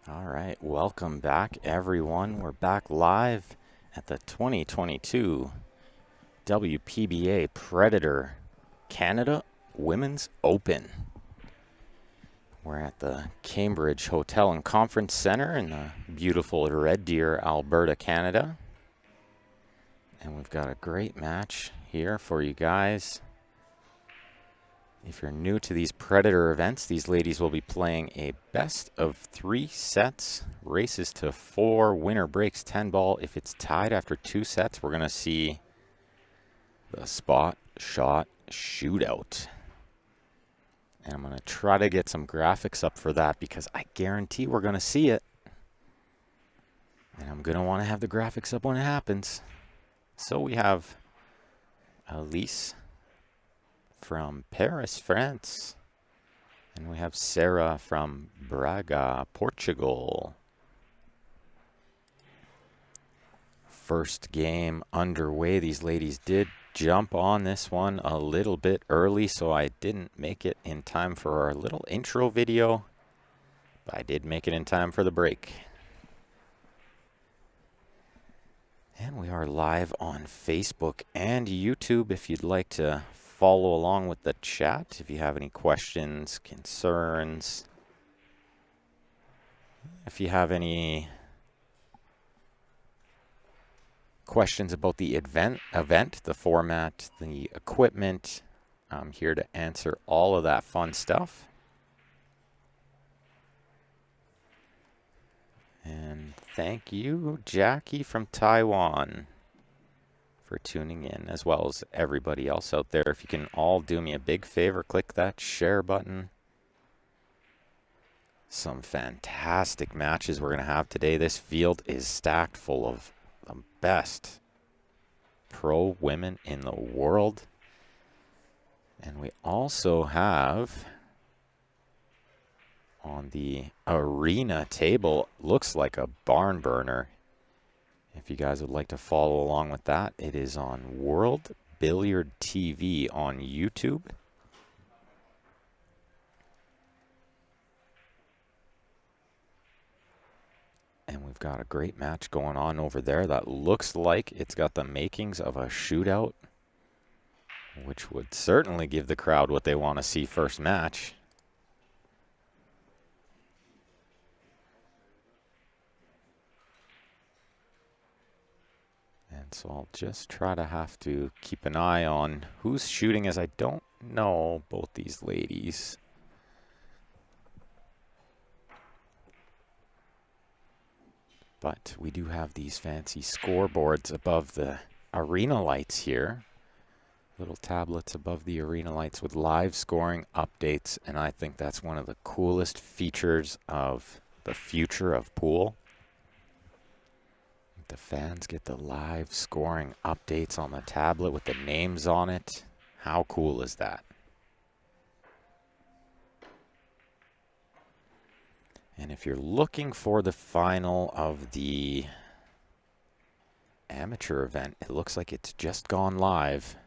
All right, welcome back, everyone. We're back live at the 2022 WPBA Predator Canada Women's Open. We're at the Cambridge Hotel and Conference Center in the beautiful Red Deer, Alberta, Canada. And we've got a great match here for you guys. If you're new to these Predator events, these ladies will be playing a best of 3 sets, races to 4, winner breaks 10 ball. If it's tied after 2 sets, we're going to see the spot shot shootout. And I'm going to try to get some graphics up for that because I guarantee we're going to see it. And I'm going to want to have the graphics up when it happens. So we have Elise from Paris, France. And we have Sara from Braga, Portugal. First game underway. These ladies did jump on this one a little bit early, so I didn't make it in time for our little intro video. But I did make it in time for the break. And we are live on Facebook and YouTube if you'd like to follow along with the chat. If you have any questions, concerns, if you have any questions about the event, the format, the equipment, I'm here to answer all of that fun stuff. And thank you, Jackie from Taiwan, for tuning in, as well as everybody else out there. If you can all do me a big favor, click that share button. Some fantastic matches we're going to have today. This field is stacked full of the best pro women in the world. And we also have on the arena table, looks like a barn burner. If you guys would like to follow along with that, it is on World Billiard TV on YouTube. And we've got a great match going on over there that looks like it's got the makings of a shootout, which would certainly give the crowd what they want to see first match. And so I'll just try to have to keep an eye on who's shooting, as I don't know both these ladies. But we do have these fancy scoreboards above the arena lights here. Little tablets above the arena lights with live scoring updates. And I think that's one of the coolest features of the future of pool. The fans get the live scoring updates on the tablet with the names on it. How cool is that? And if you're looking for the final of the amateur event, it looks like it's just gone live.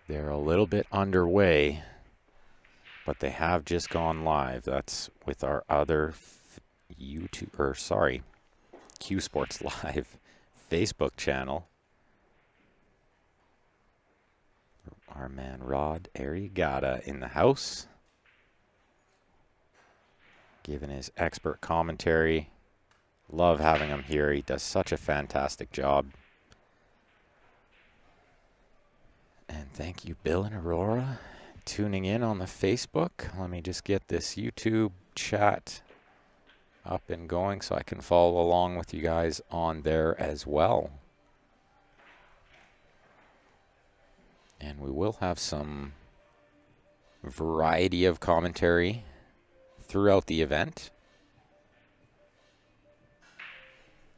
They're a little bit underway, but they have just gone live. That's with our other Q Sports Live Facebook channel. Our man Rod Ariegata in the house, giving his expert commentary. Love having him here. He does such a fantastic job. And thank you, Bill and Aurora, tuning in on the Facebook. Let me just get this YouTube chat up and going so I can follow along with you guys on there as well. And we will have some variety of commentary throughout the event.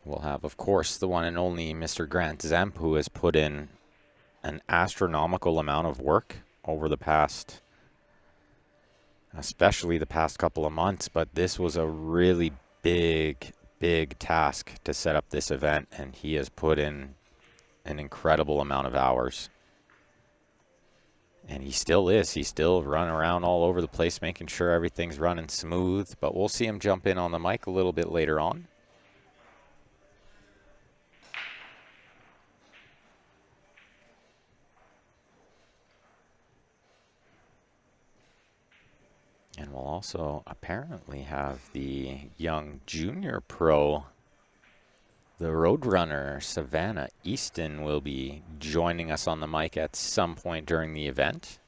We'll have, of course, the one and only Mr. Grant Zemp, who has put in an astronomical amount of work over the past, especially the past couple of months, but this was a really big task to set up this event, and he has put in an incredible amount of hours. And he still is. He's still running around all over the place, making sure everything's running smooth. But we'll see him jump in on the mic a little bit later on. And we'll also apparently have the young junior pro, the Roadrunner, Savannah Easton, will be joining us on the mic at some point during the event.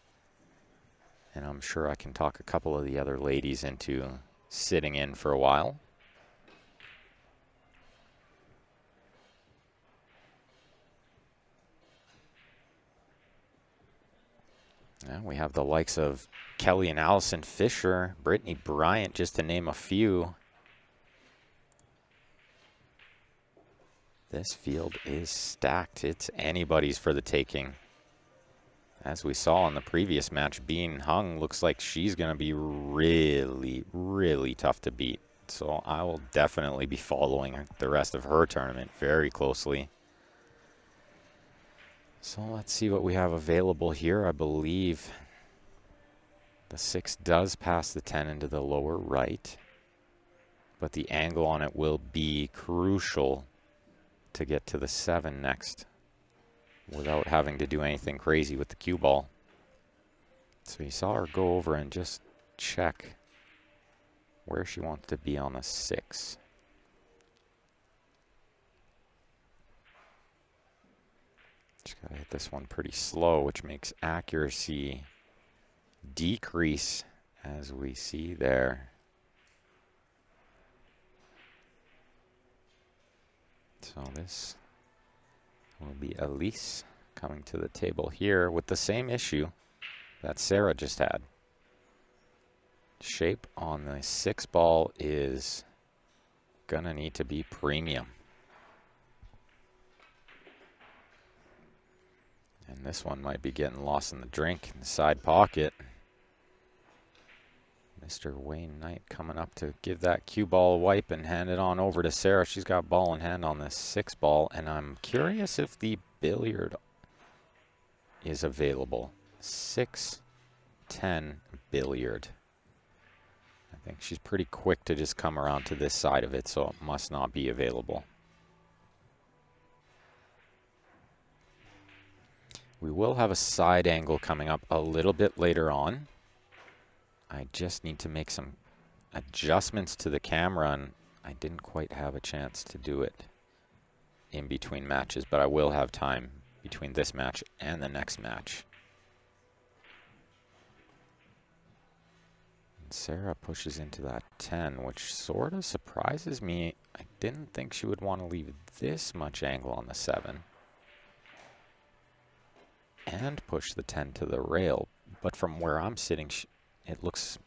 And I'm sure I can talk a couple of the other ladies into sitting in for a while. And we have the likes of Kelly and Allison Fisher, Brittany Bryant, just to name a few. This field is stacked. It's anybody's for the taking. As we saw in the previous match, Bean Hung looks like she's going to be really, really tough to beat. So I will definitely be following the rest of her tournament very closely. So let's see what we have available here. I believe the 6 does pass the 10 into the lower right, but the angle on it will be crucial to get to the 7 next without having to do anything crazy with the cue ball. So you saw her go over and just check where she wants to be on the 6. Just gotta hit this one pretty slow, which makes accuracy decrease, as we see there. So this will be Elise coming to the table here with the same issue that Sara just had. Shape on the 6 ball is gonna need to be premium. And this one might be getting lost in the drink in the side pocket. Mr. Wayne Knight coming up to give that cue ball a wipe and hand it on over to Sara. She's got ball in hand on this 6 ball, and I'm curious if the billiard is available. 6-10 billiard. I think she's pretty quick to just come around to this side of it, so it must not be available. We will have a side angle coming up a little bit later on. I just need to make some adjustments to the camera, and I didn't quite have a chance to do it in between matches, but I will have time between this match and the next match. And Sara pushes into that 10, which sort of surprises me. I didn't think she would want to leave this much angle on the 7 and push the 10 to the rail, but from where I'm sitting, it looks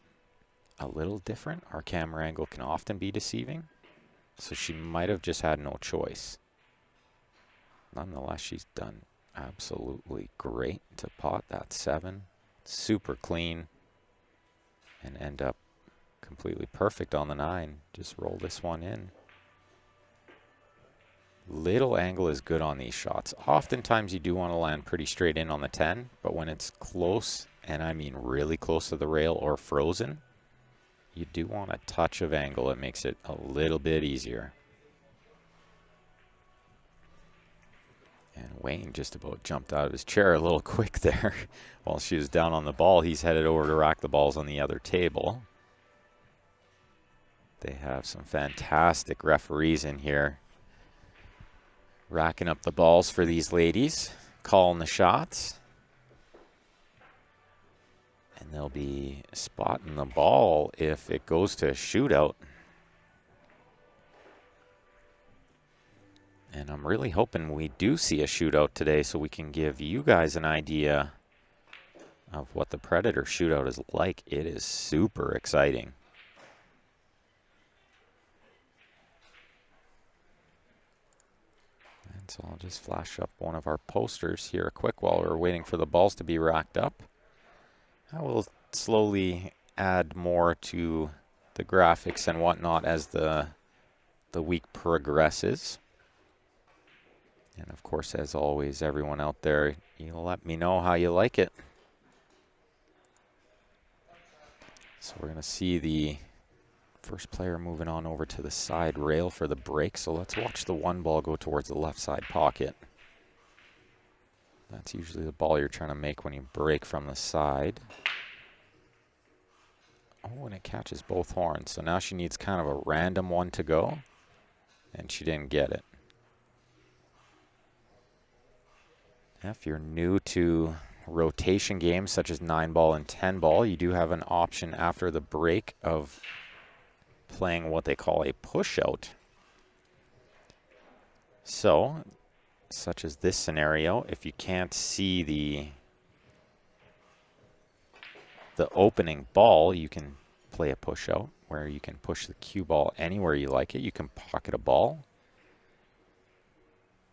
a little different. Our camera angle can often be deceiving, so she might have just had no choice. Nonetheless, she's done absolutely great to pot that 7. Super clean, and end up completely perfect on the 9. Just roll this one in. Little angle is good on these shots. Oftentimes you do want to land pretty straight in on the 10, but when it's close, and I mean really close to the rail or frozen, you do want a touch of angle. It makes it a little bit easier. And Wayne just about jumped out of his chair a little quick there. While she was down on the ball, he's headed over to rack the balls on the other table. They have some fantastic referees in here, racking up the balls for these ladies, calling the shots. And they'll be spotting the ball if it goes to a shootout. And I'm really hoping we do see a shootout today so we can give you guys an idea of what the Predator shootout is like. It is super exciting. And so I'll just flash up one of our posters here quick while we're waiting for the balls to be racked up. I will slowly add more to the graphics and whatnot as the week progresses. And of course, as always, everyone out there, you let me know how you like it. So we're going to see the first player moving on over to the side rail for the break. So let's watch the one ball go towards the left side pocket. That's usually the ball you're trying to make when you break from the side. Oh, and it catches both horns. So now she needs kind of a random one to go, and she didn't get it. If you're new to rotation games such as 9-ball and 10-ball, you do have an option after the break of playing what they call a push-out. So, such as this scenario, if you can't see the opening ball, you can play a push-out where you can push the cue ball anywhere you like it. You can pocket a ball,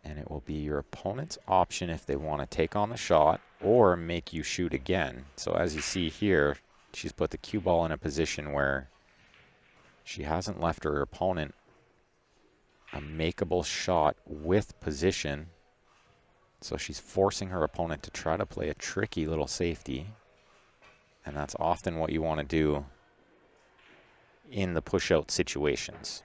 and it will be your opponent's option if they want to take on the shot or make you shoot again. So as you see here, she's put the cue ball in a position where she hasn't left her opponent a makeable shot with position. So she's forcing her opponent to try to play a tricky little safety. And that's often what you want to do in the push-out situations.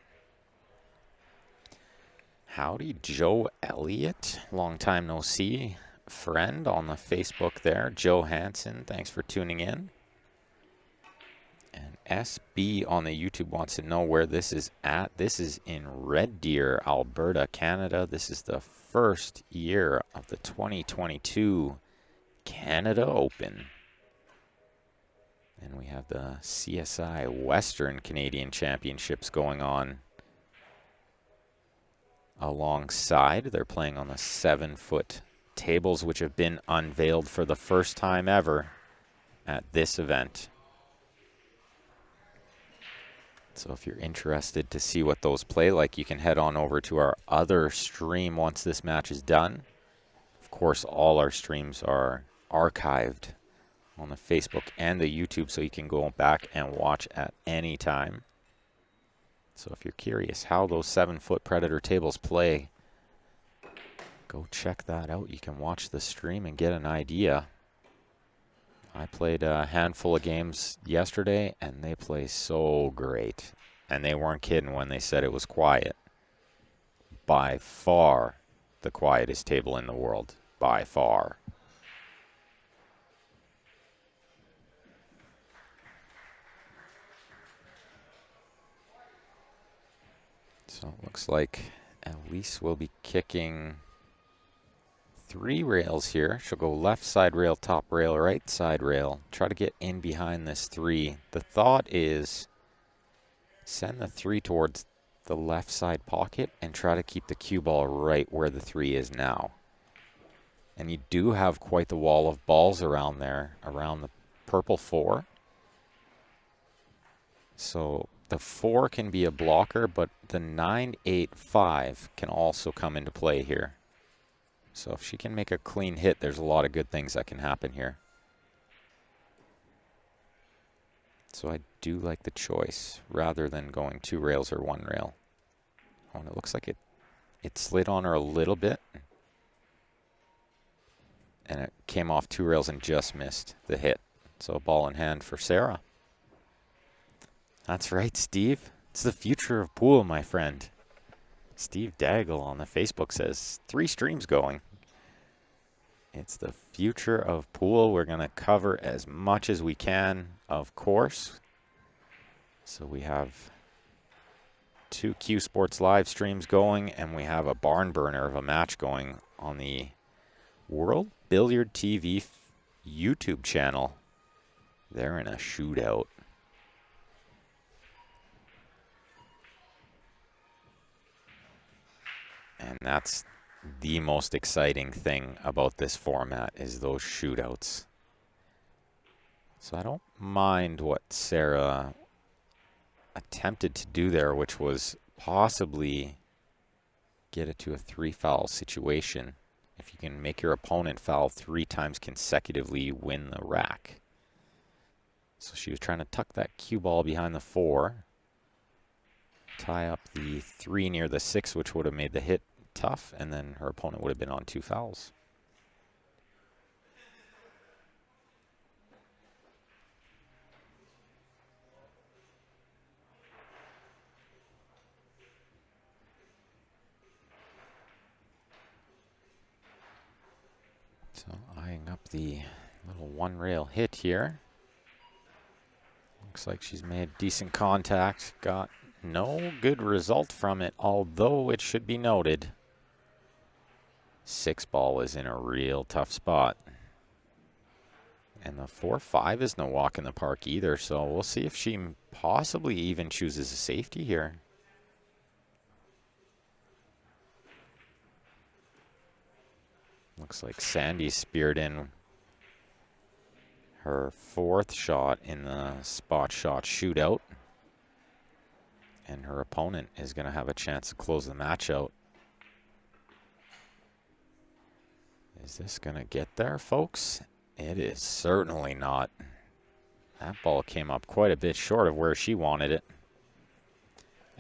Howdy, Joe Elliott. Long time no see. Friend on the Facebook there. Joe Hansen, thanks for tuning in. And SB on the YouTube wants to know where this is at. This is in Red Deer, Alberta, Canada. This is the first year of the 2022 Canada Open. And we have the CSI Western Canadian Championships going on alongside. They're playing on the 7-foot tables, which have been unveiled for the first time ever at this event. So if you're interested to see what those play like, you can head on over to our other stream once this match is done. Of course, all our streams are archived on the Facebook and the YouTube, so you can go back and watch at any time. So if you're curious how those 7-foot Predator tables play, go check that out. You can watch the stream and get an idea. I played a handful of games yesterday, and they play so great. And they weren't kidding when they said it was quiet. By far the quietest table in the world. By far. So it looks like Elise will be kicking 3 rails here. She'll go left side rail, top rail, right side rail. Try to get in behind this 3. The thought is send the 3 towards the left side pocket and try to keep the cue ball right where the 3 is now. And you do have quite the wall of balls around there, around the purple 4. So the 4 can be a blocker, but the 9, 8, 5 can also come into play here. So if she can make a clean hit, there's a lot of good things that can happen here. So I do like the choice rather than going 2 rails or 1 rail. Oh, and it looks like it slid on her a little bit. And it came off 2 rails and just missed the hit. So ball in hand for Sara. That's right, Steve. It's the future of pool, my friend. Steve Daggle on the Facebook says 3 streams going. It's the future of pool. We're going to cover as much as we can, of course. So we have 2 Q Sports live streams going, and we have a barn burner of a match going on the World Billiard TV YouTube channel. They're in a shootout. And that's the most exciting thing about this format is those shootouts. So I don't mind what Sara attempted to do there, which was possibly get it to a 3-foul situation. If you can make your opponent foul 3 times consecutively, you win the rack. So she was trying to tuck that cue ball behind the 4. Tie up the 3 near the 6, which would have made the hit tough, and then her opponent would have been on 2 fouls. up the little one rail hit here. Looks like she's made decent contact. Got no good result from it, although it should be noted 6-ball is in a real tough spot. And the 4-5 is no walk in the park either, so we'll see if she possibly even chooses a safety here. Looks like Sandy speared in her 4th shot in the spot shot shootout. And her opponent is going to have a chance to close the match out. Is this going to get there, folks? It is certainly not. That ball came up quite a bit short of where she wanted it.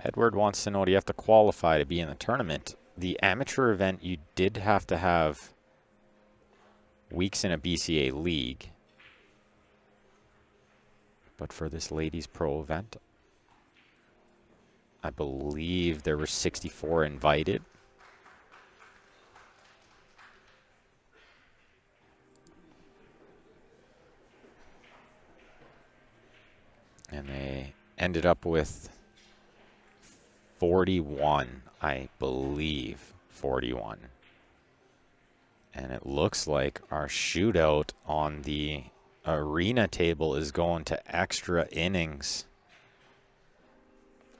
Edward wants to know, do you have to qualify to be in the tournament? The amateur event, you did have to have weeks in a BCA league. But for this ladies pro event, I believe there were 64 invited. And they ended up with 41, I believe, 41. And it looks like our shootout on the arena table is going to extra innings.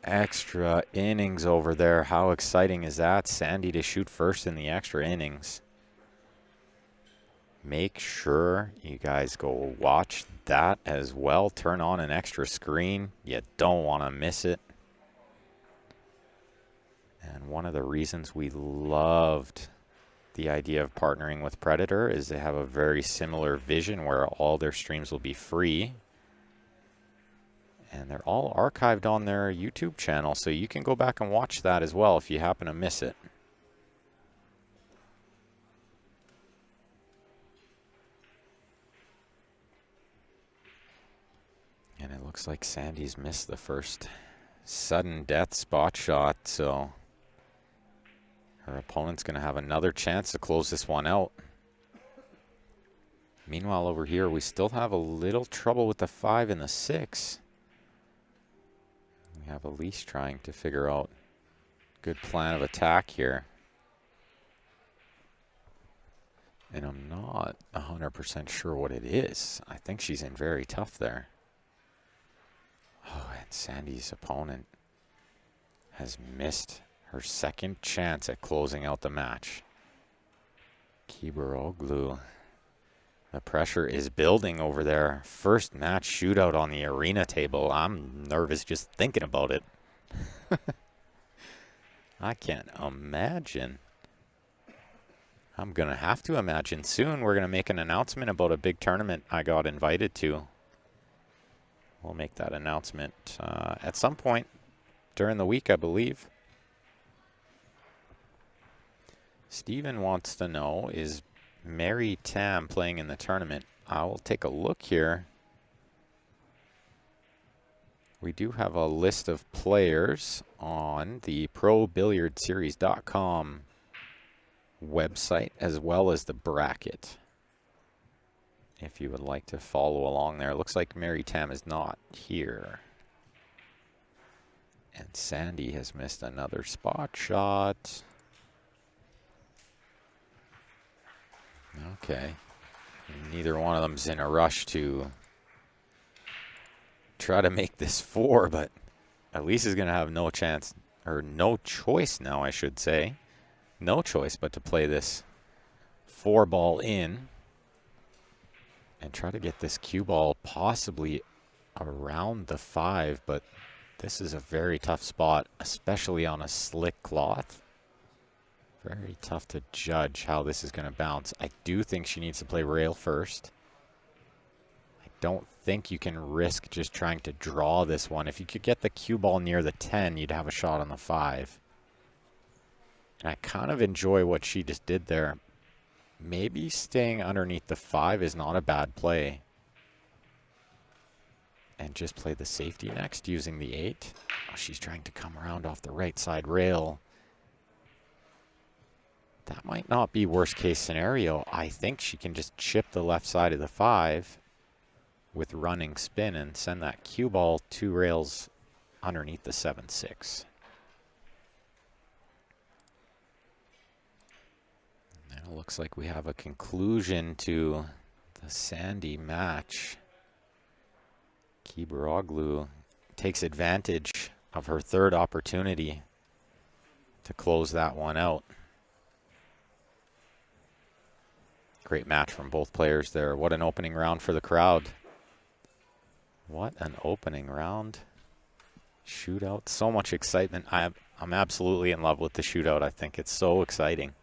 Extra innings over there. How exciting is that? Sandy to shoot first in the extra innings. Make sure you guys go watch that as well. Turn on an extra screen. You don't want to miss it. And one of the reasons we loved the idea of partnering with Predator is they have a very similar vision where all their streams will be free. And they're all archived on their YouTube channel, so you can go back and watch that as well if you happen to miss it. And it looks like Sandy's missed the first sudden death spot shot, so her opponent's going to have another chance to close this one out. Meanwhile, over here, we still have a little trouble with the 5 and the 6. We have Elise trying to figure out a good plan of attack here. And I'm not 100% sure what it is. I think she's in very tough there. Oh, and Sandy's opponent has missed her second chance at closing out the match. Kibaroglu. The pressure is building over there. First match shootout on the arena table. I'm nervous just thinking about it. I can't imagine. I'm going to have to imagine soon we're going to make an announcement about a big tournament I got invited to. We'll make that announcement at some point during the week, I believe. Steven wants to know, is Mary Tam playing in the tournament? I will take a look here. We do have a list of players on the ProBilliardSeries.com website as well as the bracket, if you would like to follow along there. It looks like Mary Tam is not here. And Sandy has missed another spot shot. Okay. Neither one of them's in a rush to try to make this 4, but Elise is going to have no chance, or no choice now, I should say. No choice but to play this 4-ball in and try to get this cue ball possibly around the 5, but this is a very tough spot, especially on a slick cloth. Very tough to judge how this is going to bounce. I do think she needs to play rail first. I don't think you can risk just trying to draw this one. If you could get the cue ball near the 10, you'd have a shot on the 5. And I kind of enjoy what she just did there. Maybe staying underneath the 5 is not a bad play. And just play the safety next using the 8. Oh, she's trying to come around off the right side rail. That might not be worst case scenario. I think she can just chip the left side of the 5 with running spin and send that cue ball 2 rails underneath the 7-6. And it looks like we have a conclusion to the Sandy match. Kibaroglu takes advantage of her third opportunity to close that one out. Great match from both players there. What an opening round for the crowd. What an opening round. Shootout. So much excitement. I'm absolutely in love with the shootout. I think it's so exciting.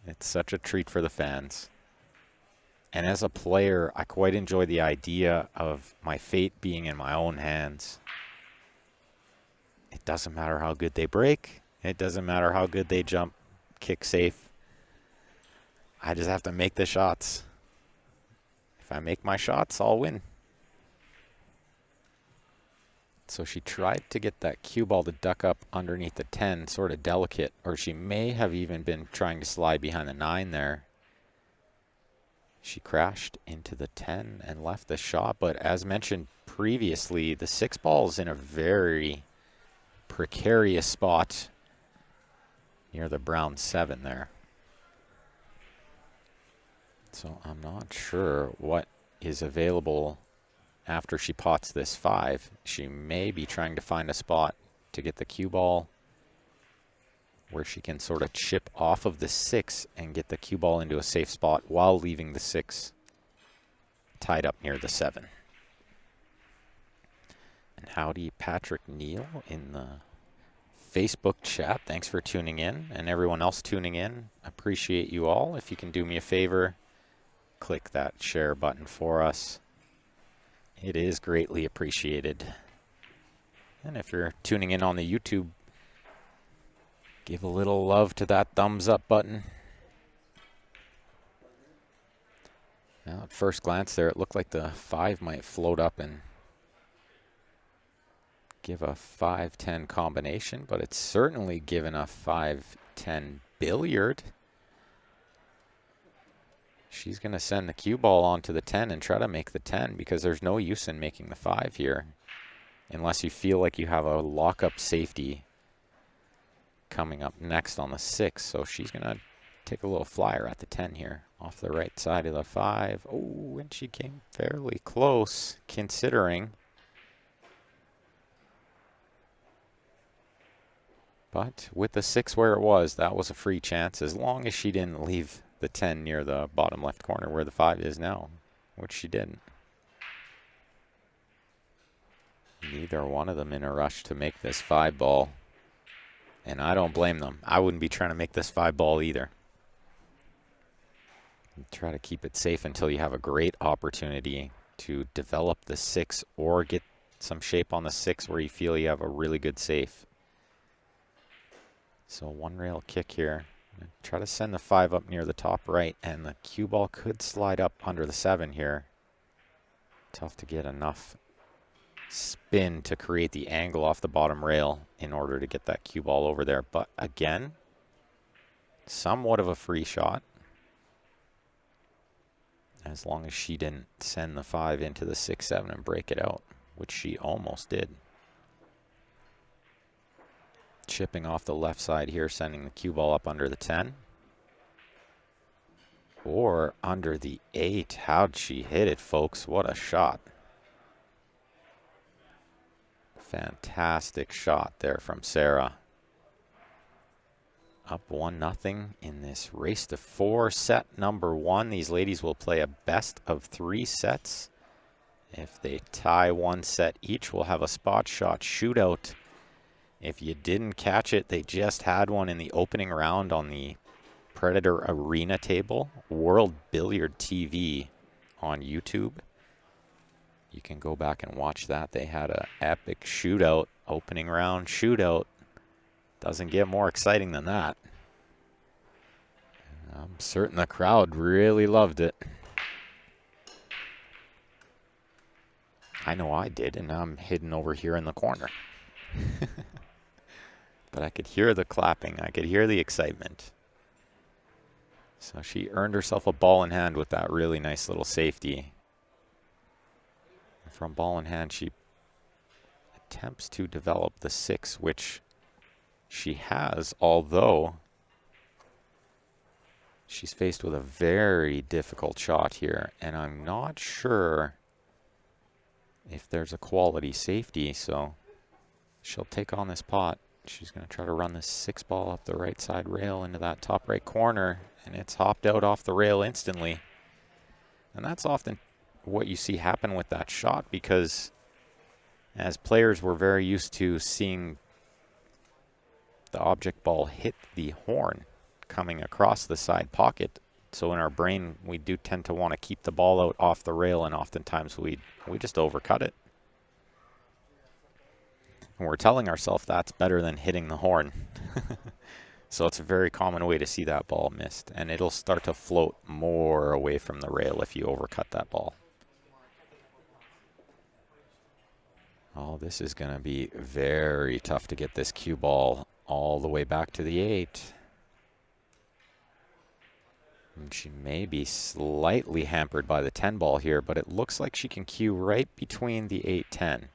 It's such a treat for the fans. And as a player, I quite enjoy the idea of my fate being in my own hands. It doesn't matter how good they break. It doesn't matter how good they jump, kick safe. I just have to make the shots. If I make my shots, I'll win. So she tried to get that cue ball to duck up underneath the 10, sort of delicate, or she may have even been trying to slide behind the 9 there. She crashed into the 10 and left the shot, but as mentioned previously, the 6 ball is in a very precarious spot near the brown 7 there. So I'm not sure what is available after she pots this 5. She may be trying to find a spot to get the cue ball where she can sort of chip off of the 6 and get the cue ball into a safe spot while leaving the 6 tied up near the 7. And howdy, Patrick Neal in the Facebook chat. Thanks for tuning in, and everyone else tuning in. Appreciate you all. If you can do me a favor, click that share button for us. It is greatly appreciated. And if you're tuning in on the YouTube, give a little love to that thumbs up button. Now, at first glance there, it looked like the 5 might float up and give a 5-10 combination, but it's certainly given a 5-10 billiard. She's going to send the cue ball onto the 10 and try to make the 10, because there's no use in making the 5 here unless you feel like you have a lock-up safety coming up next on the 6. So she's going to take a little flyer at the 10 here off the right side of the 5. Oh, and she came fairly close considering. But with the 6 where it was, that was a free chance, as long as she didn't leave the 10 near the bottom left corner where the 5 is now, which she didn't. Neither one of them in a rush to make this 5 ball. And I don't blame them. I wouldn't be trying to make this 5 ball either. Try to keep it safe until you have a great opportunity to develop the 6 or get some shape on the 6 where you feel you have a really good safe. So 1 rail kick here. Try to send the 5 up near the top right, and the cue ball could slide up under the 7 here. Tough to get enough spin to create the angle off the bottom rail in order to get that cue ball over there. But again, somewhat of a free shot, as long as she didn't send the 5 into the 6-7 and break it out, which she almost did. Chipping off the left side here, sending the cue ball up under the 10. Or under the 8. How'd she hit it, folks? What a shot. Fantastic shot there from Sara. Up 1-0 in this race to 4 set number 1. These ladies will play a best of 3 sets. If they tie 1 set each, we'll have a spot shot shootout. If you didn't catch it, they just had one in the opening round on the Predator Arena table, World Billiard TV on YouTube. You can go back and watch that. They had an epic shootout, opening round shootout. Doesn't get more exciting than that. I'm certain the crowd really loved it. I know I did, and I'm hidden over here in the corner. But I could hear the clapping. I could hear the excitement. So she earned herself a ball in hand with that really nice little safety. From ball in hand, she attempts to develop the 6, which she has, although she's faced with a very difficult shot here, and I'm not sure if there's a quality safety, so she'll take on this pot. She's going to try to run this 6 ball up the right side rail into that top right corner, and it's hopped out off the rail instantly. And that's often what you see happen with that shot, because as players, we're very used to seeing the object ball hit the horn coming across the side pocket. So in our brain, we do tend to want to keep the ball out off the rail, and oftentimes we just overcut it. And we're telling ourselves that's better than hitting the horn. So it's a very common way to see that ball missed, and it'll start to float more away from the rail if you overcut that ball. Oh, this is going to be very tough to get this cue ball all the way back to the 8. And she may be slightly hampered by the 10 ball here, but it looks like she can cue right between the 8-10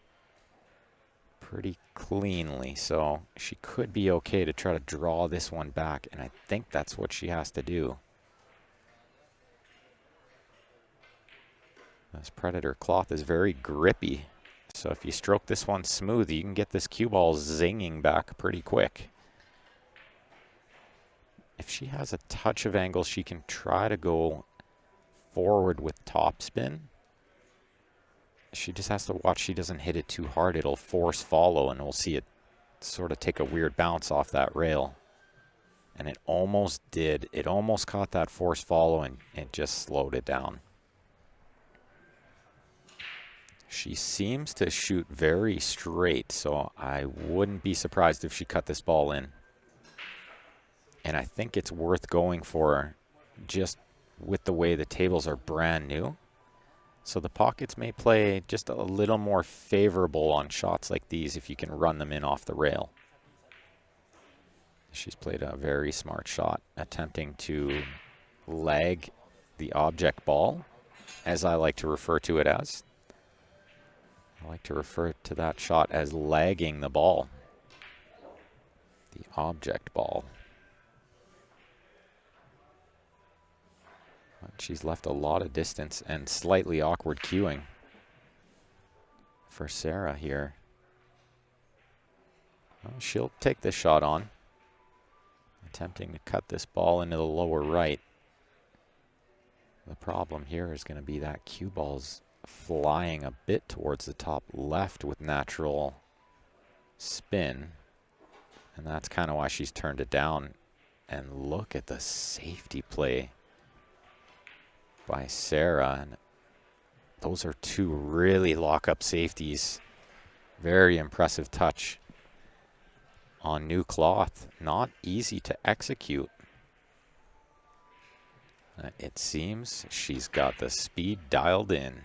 pretty cleanly. So she could be okay to try to draw this one back, and I think that's what she has to do. This Predator cloth is very grippy. So if you stroke this one smooth, you can get this cue ball zinging back pretty quick. If she has a touch of angle, she can try to go forward with topspin. She just has to watch she doesn't hit it too hard. It'll force follow, and we'll see it sort of take a weird bounce off that rail. And it almost did. It almost caught that force follow, and it just slowed it down. She seems to shoot very straight, so I wouldn't be surprised if she cut this ball in. And I think it's worth going for, just with the way the tables are brand new. So the pockets may play just a little more favorable on shots like these if you can run them in off the rail. She's played a very smart shot, attempting to lag the object ball, as I like to refer to it as. I like to refer to that shot as lagging the ball, the object ball. But she's left a lot of distance and slightly awkward cueing for Sara here. Well, she'll take this shot on, attempting to cut this ball into the lower right. The problem here is going to be that cue ball's flying a bit towards the top left with natural spin, and that's kind of why she's turned it down. And look at the safety play by Sara, and those are 2 really lock-up safeties. Very impressive touch on new cloth. Not easy to execute. It seems she's got the speed dialed in.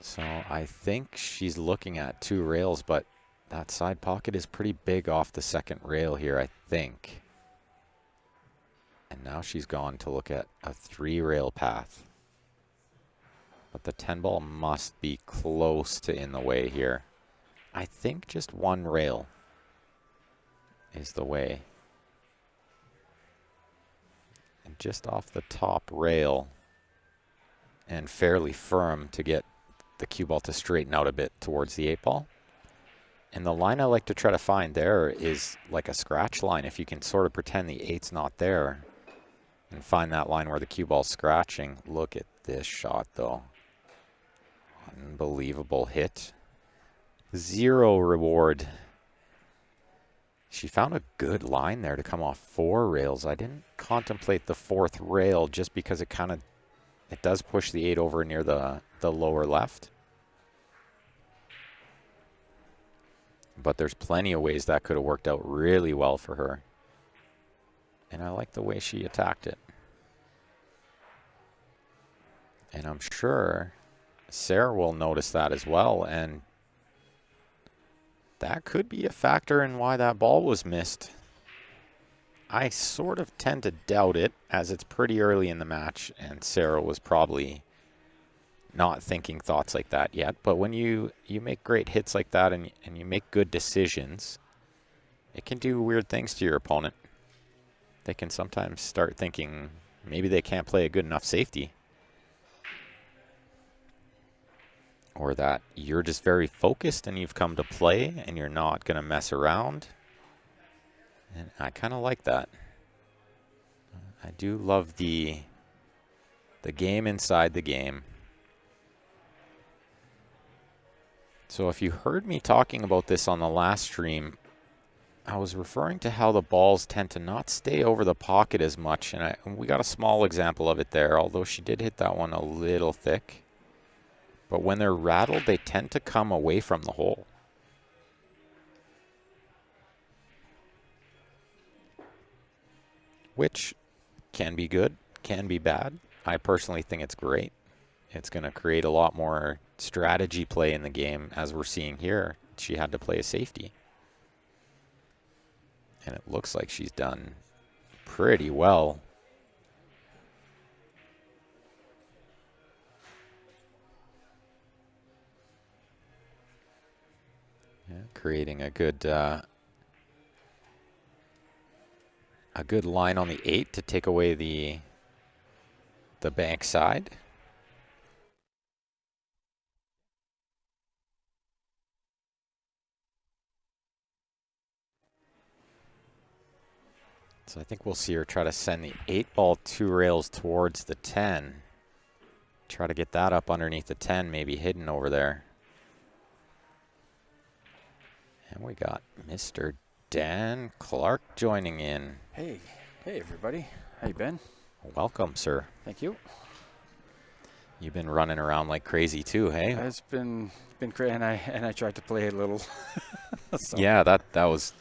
So I think she's looking at 2 rails, but that side pocket is pretty big off the second rail here, I think. And now she's gone to look at a 3 rail path. But the 10 ball must be close to in the way here. I think just 1 rail is the way. And just off the top rail, and fairly firm to get the cue ball to straighten out a bit towards the 8 ball. And the line I like to try to find there is like a scratch line. If you can sort of pretend the 8's not there and find that line where the cue ball's scratching. Look at this shot though. Unbelievable hit. 0 reward. She found a good line there to come off 4 rails. I didn't contemplate the 4th rail just because it does push the 8 over near the lower left. But there's plenty of ways that could have worked out really well for her. And I like the way she attacked it. And I'm sure Sara will notice that as well. And that could be a factor in why that ball was missed. I sort of tend to doubt it, as it's pretty early in the match, and Sara was probably not thinking thoughts like that yet. But when you make great hits like that and you make good decisions, it can do weird things to your opponent. They can sometimes start thinking maybe they can't play a good enough safety. Or that you're just very focused and you've come to play and you're not going to mess around. And I kind of like that. I do love the game inside the game. So if you heard me talking about this on the last stream, I was referring to how the balls tend to not stay over the pocket as much. And we got a small example of it there, although she did hit that one a little thick. But when they're rattled, they tend to come away from the hole. Which can be good, can be bad. I personally think it's great. It's going to create a lot more strategy play in the game, as we're seeing here. She had to play a safety. And it looks like she's done pretty well. Yeah, creating a good line on the 8 to take away the bank side. So I think we'll see her try to send the 8 ball 2 rails towards the 10. Try to get that up underneath the 10, maybe hidden over there. And we got Mr. Dan Clark joining in. Hey everybody. How you been? Welcome, sir. Thank you. You've been running around like crazy too, hey? It's been crazy, and I tried to play a little. So. Yeah, that was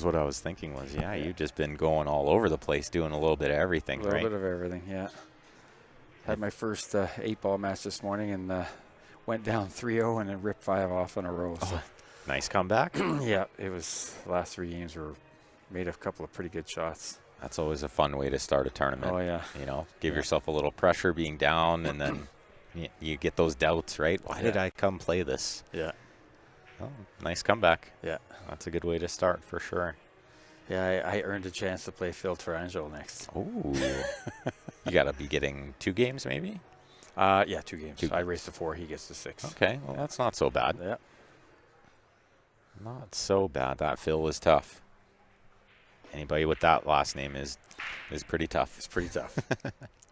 what I was thinking was, yeah, you've just been going all over the place doing a little bit of everything, right? A little bit of everything, yeah. Had my first 8-ball match this morning and went down 3-0 and then ripped 5 off in a row. So. Nice comeback. Yeah, it was. The last 3 games were made a couple of pretty good shots. That's always a fun way to start a tournament. Oh yeah. You know, give yourself a little pressure being down, and then you get those doubts, right? Why did I come play this? Yeah. Oh, nice comeback. Yeah. That's a good way to start for sure. Yeah, I earned a chance to play Phil Tarangelo next. Ooh. You got to be getting 2 games maybe? Yeah, 2 games. I raced the 4, he gets the 6. Okay, well, that's not so bad. Yeah. Not so bad. That Phil is tough. Anybody with that last name is pretty tough. It's pretty tough.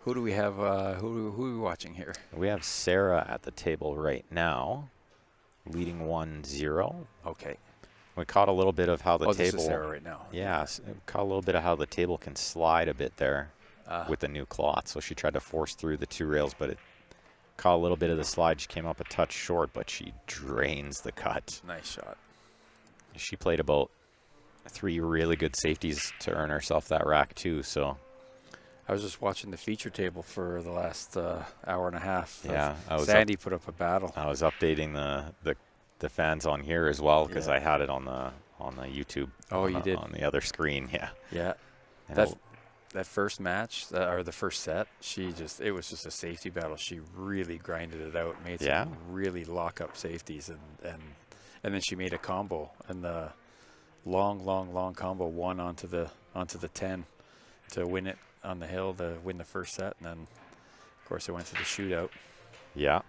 Who do we have? Who are we watching here? We have Sara at the table right now, leading 1-0. Okay. We caught a little bit of how the table. This is Sara right now. Yeah, caught a little bit of how the table can slide a bit there with the new cloth. So she tried to force through the 2 rails, but it caught a little bit of the slide. She came up a touch short, but she drains the cut. Nice shot. She played about 3 really good safeties to earn herself that rack too. So I was just watching the feature table for the last hour and a half. Yeah, Sandy put up a battle. I was updating the fans on here as well because I had it on the YouTube. Oh, you did? On the other screen, yeah. Yeah. That first match, or the first set, it was just a safety battle. She really grinded it out, made some really lock-up safeties, and then she made a combo, and the long combo won onto the 10 to win it on the hill, to win the first set, and then, of course, it went to the shootout. Yeah.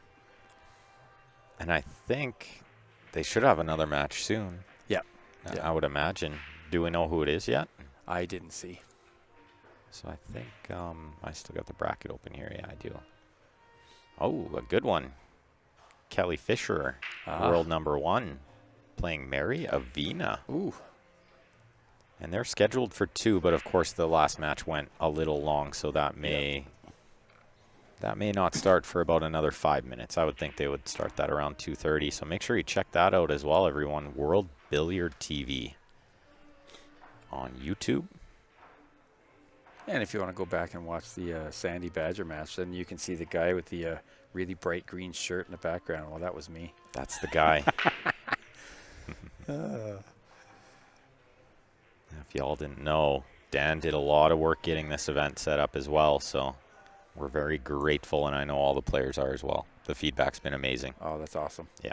And I think they should have another match soon. Yeah. I would imagine. Do we know who it is yet? I didn't see. So I think I still got the bracket open here. Yeah, I do. Oh, a good one. Kelly Fisher, world number 1, playing Mary Avina. Ooh. And they're scheduled for 2, but of course the last match went a little long, so that may not start for about another 5 minutes. I would think they would start that around 2:30. So make sure you check that out as well, everyone. World Billiard TV on YouTube. And if you want to go back and watch the Sandy Badger match, then you can see the guy with the really bright green shirt in the background. Well, that was me. That's the guy. If y'all didn't know, Dan did a lot of work getting this event set up as well, so we're very grateful, and I know all the players are as well. The feedback's been amazing. Oh, that's awesome. Yeah.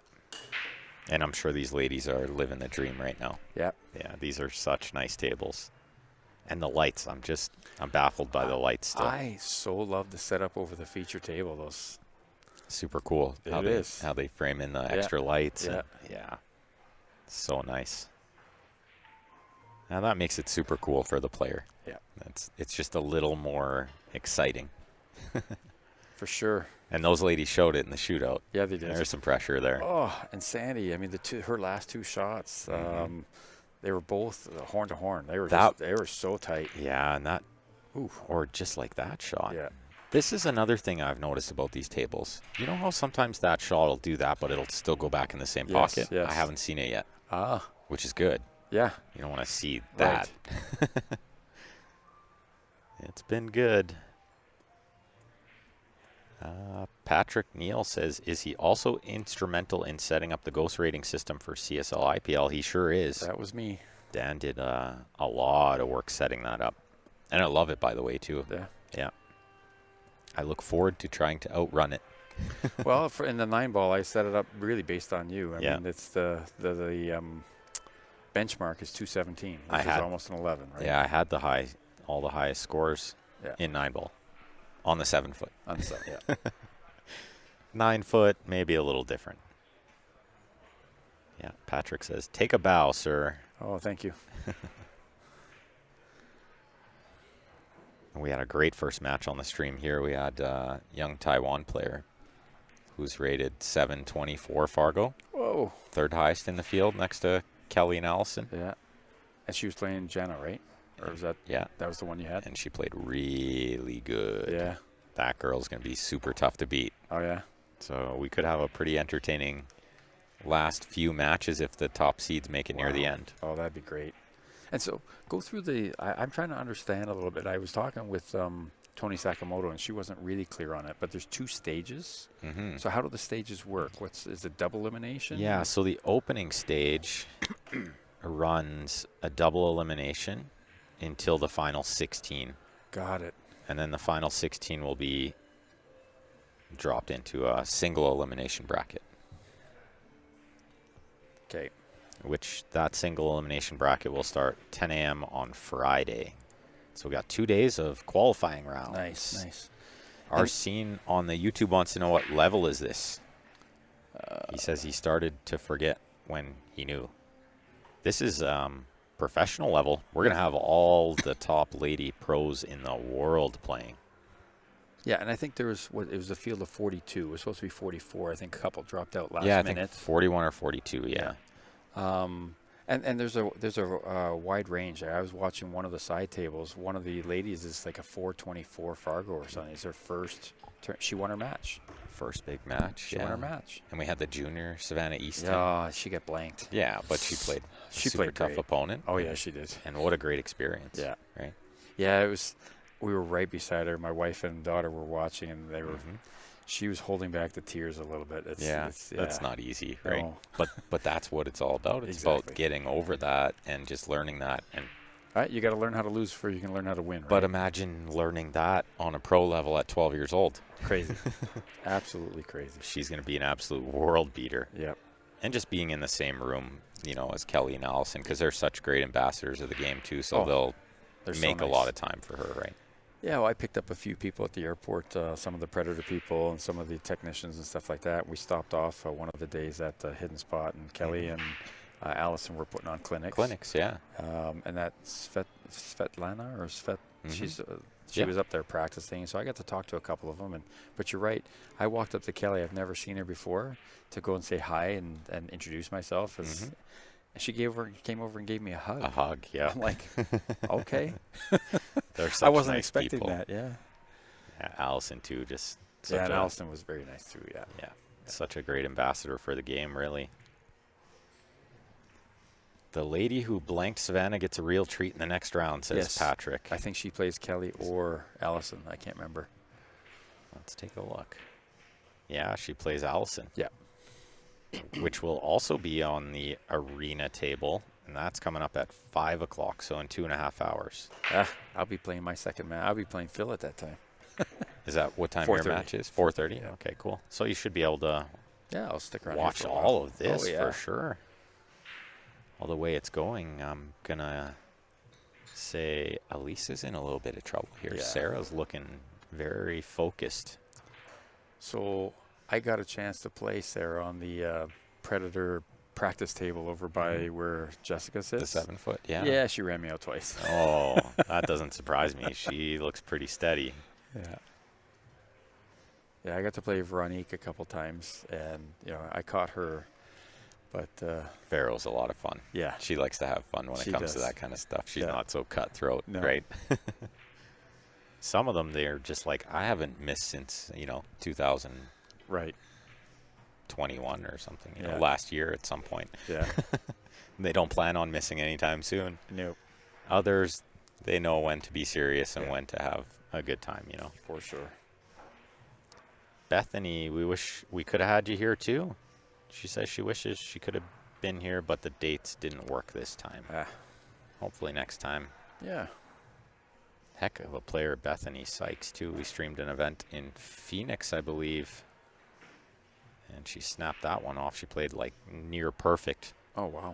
And I'm sure these ladies are living the dream right now. Yeah. Yeah, these are such nice tables. And the lights, I'm baffled by the lights still. I so love the setup over the feature table. Those super cool. How they frame in the extra lights. Yeah. Yeah. So nice. Now that makes it super cool for the player. Yeah. It's just a little more exciting. For sure. And those ladies showed it in the shootout. Yeah, they did. There's some pressure there. Oh, and Sandy, I mean, her last two shots, they were both horn to horn. They were so tight. Yeah, and that, or just like that shot. Yeah. This is another thing I've noticed about these tables. You know how sometimes that shot will do that, but it'll still go back in the same pocket? Yes. I haven't seen it yet. Which is good. Yeah. You don't want to see that. Right. It's been good. Patrick Neal says, is he also instrumental in setting up the ghost rating system for CSL IPL? He sure is. That was me. Dan did a lot of work setting that up. And I love it, by the way, too. Yeah. Yeah. I look forward to trying to outrun it. Well, in the 9-ball, I set it up really based on you. I mean, it's the benchmark is 217, which is almost an 11, right? Yeah, I had all the highest scores in 9-ball. On the 7-foot. On the 7, yeah. 9-foot, maybe a little different. Yeah, Patrick says, take a bow, sir. Oh, thank you. We had a great first match on the stream here. We had a young Taiwan player who's rated 724 Fargo. Whoa. Third highest in the field next to Kelly and Allison. Yeah. And she was playing Jenna, right? Or was that? Yeah. That was the one you had? And she played really good. Yeah. That girl's going to be super tough to beat. Oh, yeah? So we could have a pretty entertaining last few matches if the top seeds make it near the end. Oh, that'd be great. And so go through I'm trying to understand a little bit. I was talking with Tony Sakamoto, and she wasn't really clear on it, but there's 2 stages. Mm-hmm. So how do the stages work? Is it double elimination? Yeah, so the opening stage runs a double elimination until the final 16. Got it. And then the final 16 will be dropped into a single elimination bracket. Okay. Which that single elimination bracket will start 10 a.m. on Friday. So we got 2 days of qualifying rounds. Nice. Arsene on the YouTube wants to know, what level is this? He says he started to forget when he knew. This is professional level. We're going to have all the top lady pros in the world playing. Yeah, and I think it was a field of 42. It was supposed to be 44. I think a couple dropped out last minute. minute. I think 41 or 42, yeah. And there's a wide range. I was watching one of the side tables. One of the ladies is like a 424 Fargo or something. It's her first turn. She won her match. First big match. She won her match. And we had the junior Savannah Easton. Yeah, she got blanked. Yeah, but she played super tough opponent. Oh, yeah, she did. And what a great experience. Yeah. Right? Yeah, it was. We were right beside her. My wife and daughter were watching, and they were. She was holding back the tears a little bit. That's not easy, right? No. But that's what it's all about. It's about getting over that and just learning that. And you got to learn how to lose before you can learn how to win. Right? But imagine learning that on a pro level at 12 years old. Crazy, absolutely crazy. She's going to be an absolute world beater. Yep. And just being in the same room, as Kelly and Allison, because they're such great ambassadors of the game too. So they'll make a lot of time for her, right? Yeah, well, I picked up a few people at the airport, some of the Predator people and some of the technicians and stuff like that. We stopped off one of the days at the Hidden Spot, and Kelly and Allison were putting on clinics. Clinics, yeah. And that's Svetlana or Svet. She was up there practicing, so I got to talk to a couple of them. But you're right. I walked up to Kelly. I've never seen her before, to go and say hi and introduce myself. And she came over and gave me a hug. A hug, yeah. I'm like, okay. I wasn't expecting that, yeah. Yeah, Allison, too, and Allison was very nice, too, yeah. Yeah, such a great ambassador for the game, really. The lady who blanked Savannah gets a real treat in the next round, says Patrick. I think she plays Kelly or Allison. I can't remember. Let's take a look. Yeah, she plays Allison. Yeah. which will also be on the arena table, and that's coming up at 5 o'clock, so in 2.5 hours. I'll be playing my second match. I'll be playing Phil at that time. Is that what time your match is? 4:30? Yeah. Okay, cool. So you should be able to I'll stick around watch here all of this for yeah. sure. All the way it's going, I'm going to say Elise is in a little bit of trouble here. Yeah. Sara's looking very focused. So I got a chance to play Sara on the Predator practice table over by where Jessica sits. The 7-foot, yeah. Yeah, she ran me out twice. Oh, that doesn't surprise me. She looks pretty steady. Yeah. Yeah, I got to play Veronique a couple times, and I caught her. But Vero's a lot of fun. Yeah, she likes to have fun when it comes to that kind of stuff. She's not so cutthroat, right? Some of them, they're just like, I haven't missed since 2000. Right. 21 or something, last year at some point. Yeah. They don't plan on missing anytime soon. Nope. Others, they know when to be serious and when to have a good time, For sure. Bethany, we wish we could have had you here too. She says she wishes she could have been here, but the dates didn't work this time. Hopefully next time. Yeah. Heck of a player, Bethany Sykes, too. We streamed an event in Phoenix, I believe. And she snapped that one off. She played like near perfect. Oh, wow.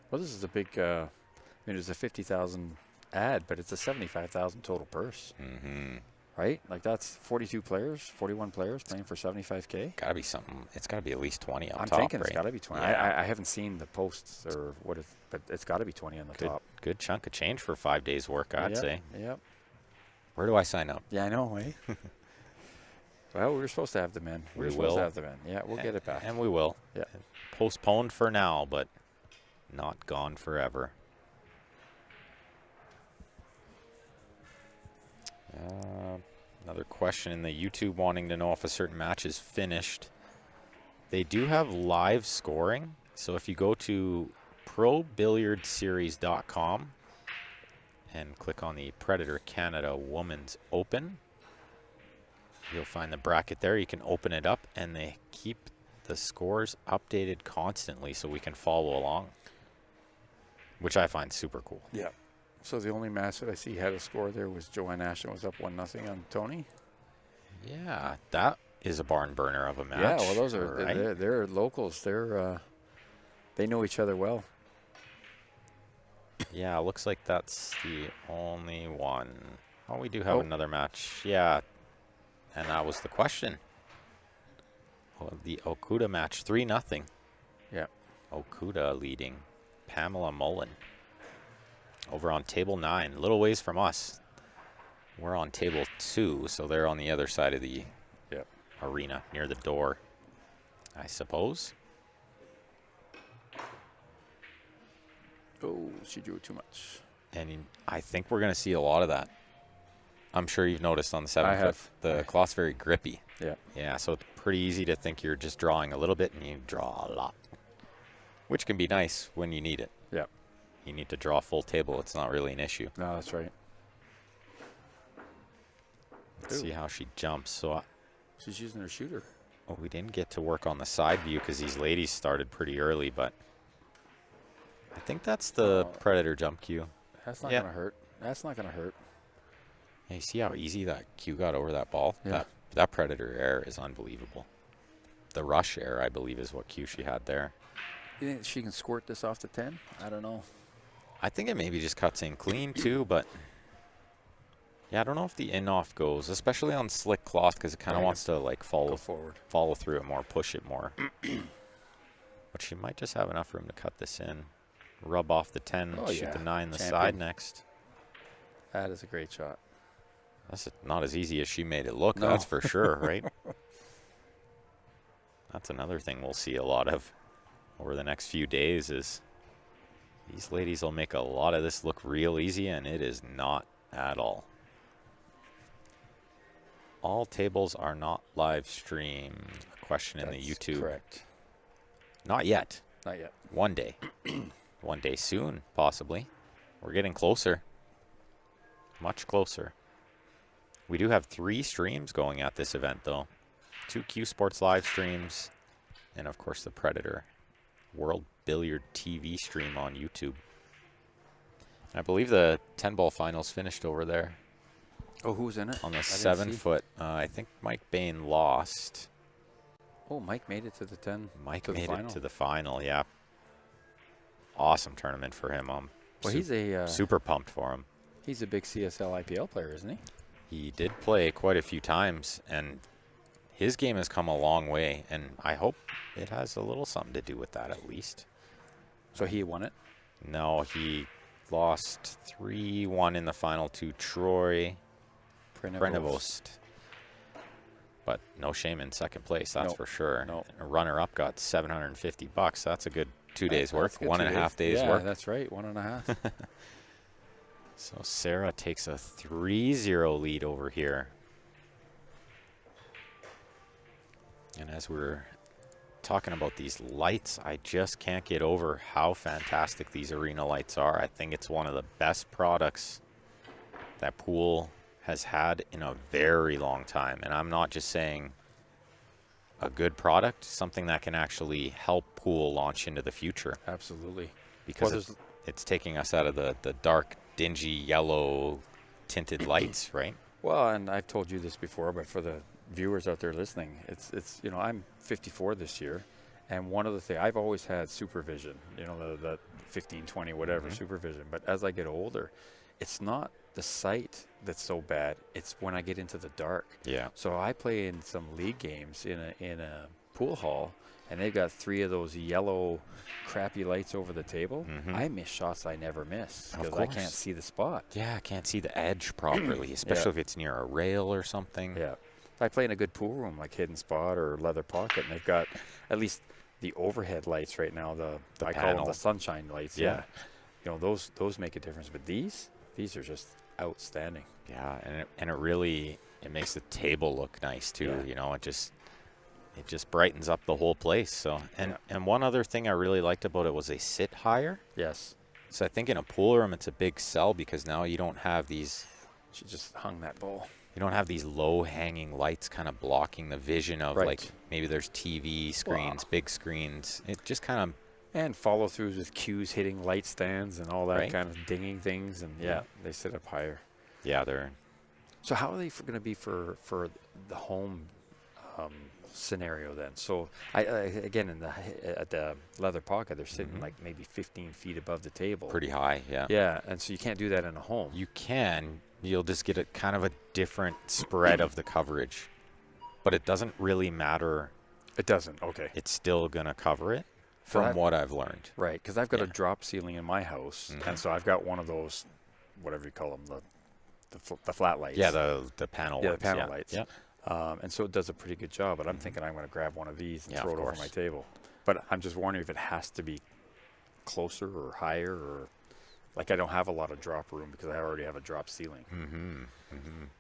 Well, this is a big, it's a 50,000 ad, but it's a 75,000 total purse. Mm-hmm. Right? Like that's 42 players, 41 players playing for 75K. Gotta be something. It's gotta be at least 20 on I'm top. thinking right? It's gotta be 20. Yeah. I haven't seen the posts or what if, but it's gotta be 20 on the top. Good chunk of change for 5 days work, I'd say. Yep. Where do I sign up? Yeah, I know, eh? Well, we were supposed to have them in. We were supposed to have them in. Yeah, we'll get it back. And we will. Yeah. Postponed for now, but not gone forever. Another question in the YouTube wanting to know if a certain match is finished. They do have live scoring. So if you go to probilliardseries.com and click on the Predator Canada Women's Open, you'll find the bracket there. You can open it up, and they keep the scores updated constantly so we can follow along, which I find super cool. Yeah. So the only match that I see had a score there was Joanne Ashton was up 1-0 on Tony. Yeah, that is a barn burner of a match. Yeah, well, those are right? they're locals. They know each other well. Yeah, looks like that's the only one. Oh, we do have another match. Yeah, and that was the question. Oh, the Okuda match, 3-0. Yeah. Okuda leading Pamela Mullen. Over on table 9, a little ways from us. We're on table 2, so they're on the other side of the arena, near the door, I suppose. Oh, she drew too much. And I think we're going to see a lot of that. I'm sure you've noticed on the 7 I foot, have. the cloth's very grippy. Yeah. Yeah, so it's pretty easy to think you're just drawing a little bit and you draw a lot, which can be nice when you need it. Yeah. You need to draw a full table. It's not really an issue. No, that's right. Let's see how she jumps. So she's using her shooter. Well, we didn't get to work on the side view because these ladies started pretty early, but I think that's the Predator jump cue. That's not going to hurt. That's not going to hurt. Yeah, you see how easy that cue got over that ball? Yeah. That Predator air is unbelievable. The rush air, I believe, is what cue she had there. You think she can squirt this off the 10? I don't know. I think it maybe just cuts in clean, too, but yeah, I don't know if the in-off goes, especially on slick cloth, because it kind of wants to, like, follow through it more, push it more. But she might just have enough room to cut this in. Rub off the 10, shoot the 9 the side next. That is a great shot. That's not as easy as she made it look, that's for sure, right? That's another thing we'll see a lot of over the next few days is these ladies will make a lot of this look real easy, and it is not at all. All tables are not live streamed. A question in the YouTube. Correct. Not yet. Not yet. One day. One day soon, possibly. We're getting closer. Much closer. We do have 3 streams going at this event, though. 2 Q Sports live streams, and of course the Predator World Billiard TV stream on YouTube. I believe the 10-ball finals finished over there. Oh, who's in it? On the 7-foot. I think Mike Bain lost. Oh, Mike made it to the 10. Mike made it to the final, yeah. Awesome tournament for him. Well, he's a super pumped for him. He's a big CSL IPL player, isn't he? He did play quite a few times, and his game has come a long way, and I hope it has a little something to do with that at least. So he won it? No, he lost 3-1 in the final to Troy Prenevost. But no shame in second place, that's for sure. No. A runner-up got $750. That's a good 2 days' work, 1.5 days' work. Yeah, that's right, 1.5. So Sara takes a 3-0 lead over here. And as we're talking about these lights, I just can't get over how fantastic these arena lights are. I think it's one of the best products that pool has had in a very long time. And I'm not just saying a good product, something that can actually help pool launch into the future. Absolutely. Because it's taking us out of the dark, dingy, yellow tinted lights, right? Well, and I've told you this before, but for the viewers out there listening, it's you know, I'm 54 this year, and one of the things, I've always had supervision, you know, the 15, 20, whatever, supervision. But as I get older, it's not the sight that's so bad, it's when I get into the dark. Yeah. So I play in some league games in a pool hall, and they've got 3 of those yellow crappy lights over the table. I miss shots I never miss because I can't see the spot. Yeah, I can't see the edge properly, especially if it's near a rail or something. Yeah. I play in a good pool room like Hidden Spot or Leather Pocket, and they've got at least the overhead lights right now, I call them the sunshine lights. Yeah. You know, those make a difference. But these are just outstanding. Yeah, and it really makes the table look nice too. Yeah. You know, it just brightens up the whole place. So and one other thing I really liked about it was they sit higher. Yes. So I think in a pool room it's a big sell because now you don't have these. She just hung that bowl. You don't have these low hanging lights kind of blocking the vision of like maybe there's TV screens, big screens. It just kind of. And follow throughs with cues hitting light stands and all that kind of dinging things. And they sit up higher. Yeah, they're. So how are they going to be for the home scenario then? So I again at the Leather Pocket, they're sitting like maybe 15 feet above the table. Pretty high, yeah. Yeah, and so you can't do that in a home. You can. You'll just get a kind of a different spread of the coverage, but it doesn't really matter. It doesn't. Okay. It's still gonna cover it, from what I've learned. Right, because I've got a drop ceiling in my house, and so I've got one of those, whatever you call them, the flat lights. Yeah, the panel ones. Yeah, the panel lights. Yeah. And so it does a pretty good job, but I'm thinking I'm going to grab one of these and throw it over my table. But I'm just wondering if it has to be closer or higher, or like I don't have a lot of drop room because I already have a drop ceiling.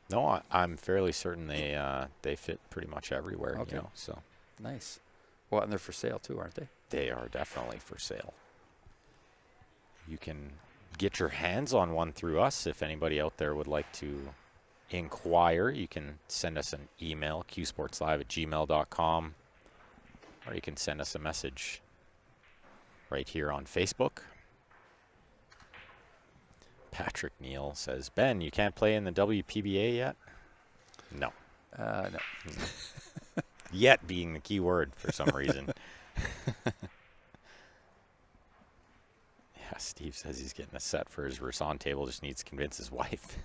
No, I'm fairly certain they fit pretty much everywhere. Okay. You know, so nice. Well, and they're for sale too, aren't they? They are definitely for sale. You can get your hands on one through us if anybody out there would like to inquire. You can send us an email, qsportslive@gmail.com, or you can send us a message right here on Facebook. Patrick Neal says, Ben, you can't play in the WPBA yet? No. No. Yet being the key word for some reason. Yeah, Steve says he's getting a set for his Rasan table, just needs to convince his wife.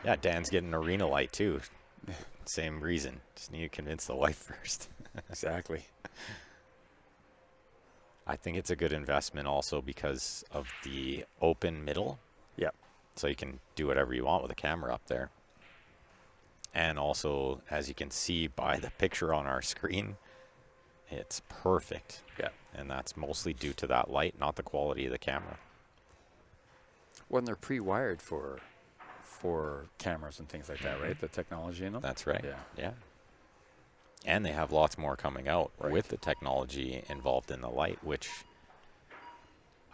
Yeah, Dan's getting an arena light too. Same reason. Just need to convince the wife first. Exactly. I think it's a good investment also because of the open middle. Yep. So you can do whatever you want with a camera up there. And also, as you can see by the picture on our screen, it's perfect. Yeah. And that's mostly due to that light, not the quality of the camera. When they're pre-wired for cameras and things like that, right? The technology in them? That's right. Yeah. Yeah. And they have lots more coming out with the technology involved in the light, which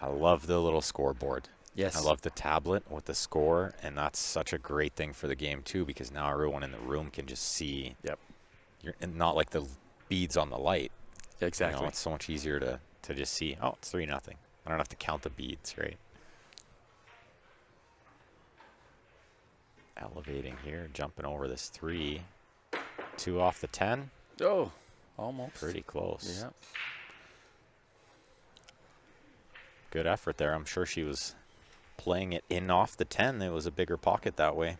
I love the little scoreboard. Yes. I love the tablet with the score, and that's such a great thing for the game too, because now everyone in the room can just see and not like the beads on the light. Exactly. You know, it's so much easier to just see, oh, it's 3-0. I don't have to count the beads, right? Elevating here, jumping over this 3. 2 off the 10. Oh, almost. Pretty close. Yeah. Good effort there. I'm sure she was playing it in off the 10. It was a bigger pocket that way.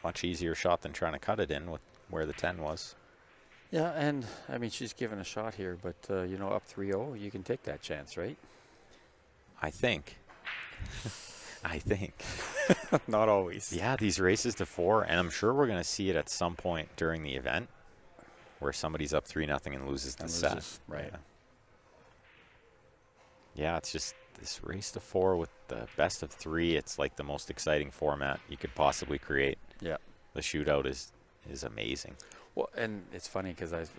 Much easier shot than trying to cut it in with where the 10 was. Yeah, and I mean, she's given a shot here, but you know, up 3-0, you can take that chance, right? I think. I think. Not always. Yeah, these races to 4, and I'm sure we're going to see it at some point during the event where somebody's up 3-0 and loses the set. Right. Yeah, it's just this race to 4 with the best of 3. It's like the most exciting format you could possibly create. Yeah. The shootout is amazing. Well, and it's funny because I've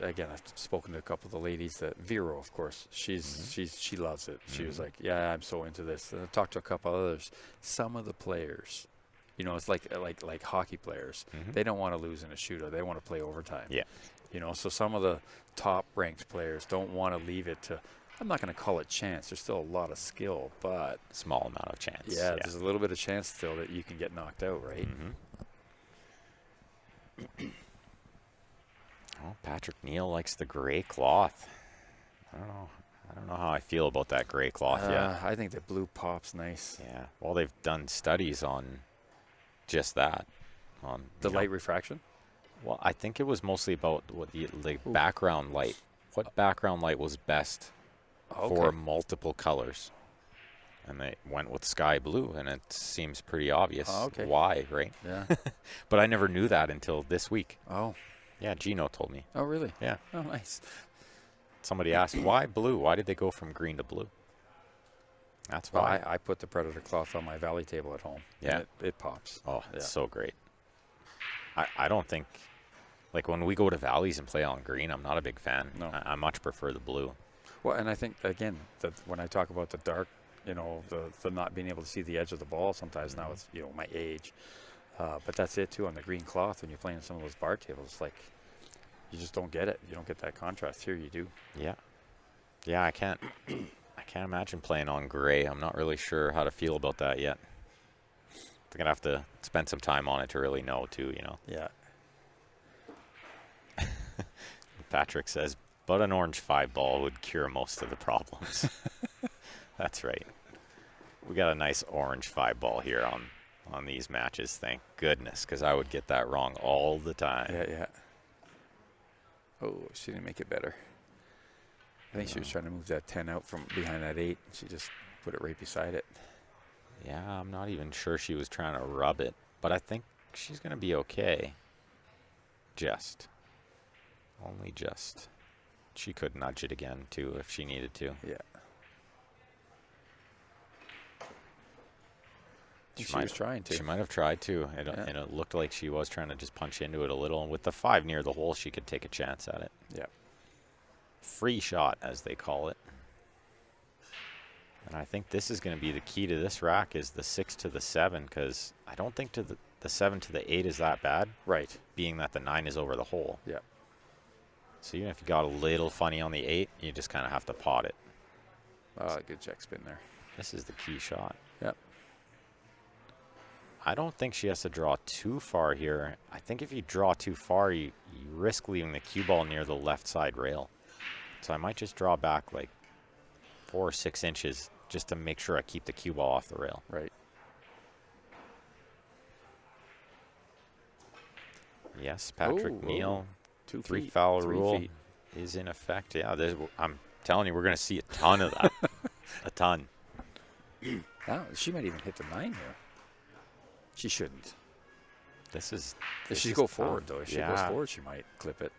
spoken to a couple of the ladies. That Vero, of course, she loves it. She was like, "Yeah, I'm so into this." And I talked to a couple others. Some of the players, you know, it's like hockey players. They don't want to lose in a shootout. They want to play overtime. Yeah. You know, so some of the top-ranked players don't want to leave it to. I'm not going to call it chance. There's still a lot of skill, but small amount of chance. Yeah, there's a little bit of chance still that you can get knocked out, right? Oh, Patrick Neal likes the gray cloth. I don't know how I feel about that gray cloth yet. I think the blue pop's nice. Yeah. Well, they've done studies on just that. On the light refraction? Well, I think it was mostly about what the background light. What background light was best for multiple colors? And they went with sky blue, and it seems pretty obvious why, right? Yeah. But I never knew that until this week. Oh. Yeah, Gino told me. Oh, really? Yeah. Oh, nice. Somebody asked, why blue? Why did they go from green to blue? That's why. I put the Predator cloth on my Valley table at home. Yeah. And it pops. Oh, it's so great. I don't think, like when we go to Valleys and play on green, I'm not a big fan. No. I much prefer the blue. Well, and I think, again, that when I talk about the dark, you know, the not being able to see the edge of the ball, sometimes now it's, you know, my age. But that's it, too, on the green cloth. When you're playing some of those bar tables, like, you just don't get it. You don't get that contrast. Here you do. Yeah. Yeah, I can't imagine playing on gray. I'm not really sure how to feel about that yet. I'm going to have to spend some time on it to really know, too, you know. Yeah. Patrick says, but an orange 5 ball would cure most of the problems. That's right. We got a nice orange 5 ball here on these matches, thank goodness, because I would get that wrong all the time. Yeah. Oh, she didn't make it better. I think she was trying to move that 10 out from behind that 8. She just put it right beside it. Yeah, I'm not even sure she was trying to rub it, but I think she's going to be okay. Only just. She could nudge it again, too, if she needed to. Yeah. She was trying to. She might have tried to, and it looked like she was trying to just punch into it a little. And with the 5 near the hole, she could take a chance at it. Yeah. Free shot, as they call it. And I think this is going to be the key to this rack is the 6 to the 7, because I don't think the 7 to the 8 is that bad. Right. Being that the 9 is over the hole. Yeah. So even if you got a little funny on the 8, you just kind of have to pot it. Oh, good check spin there. This is the key shot. Yep. I don't think she has to draw too far here. I think if you draw too far, you risk leaving the cue ball near the left side rail. So I might just draw back like 4 or 6 inches just to make sure I keep the cue ball off the rail. Right. Yes, Patrick Neal. 2 3 feet, foul 3 rule feet. is in effect. Yeah, I'm telling you, we're going to see a ton of that. A ton. She might even hit the 9 here. She shouldn't. If she go forward, though. If she goes forward, she might clip it.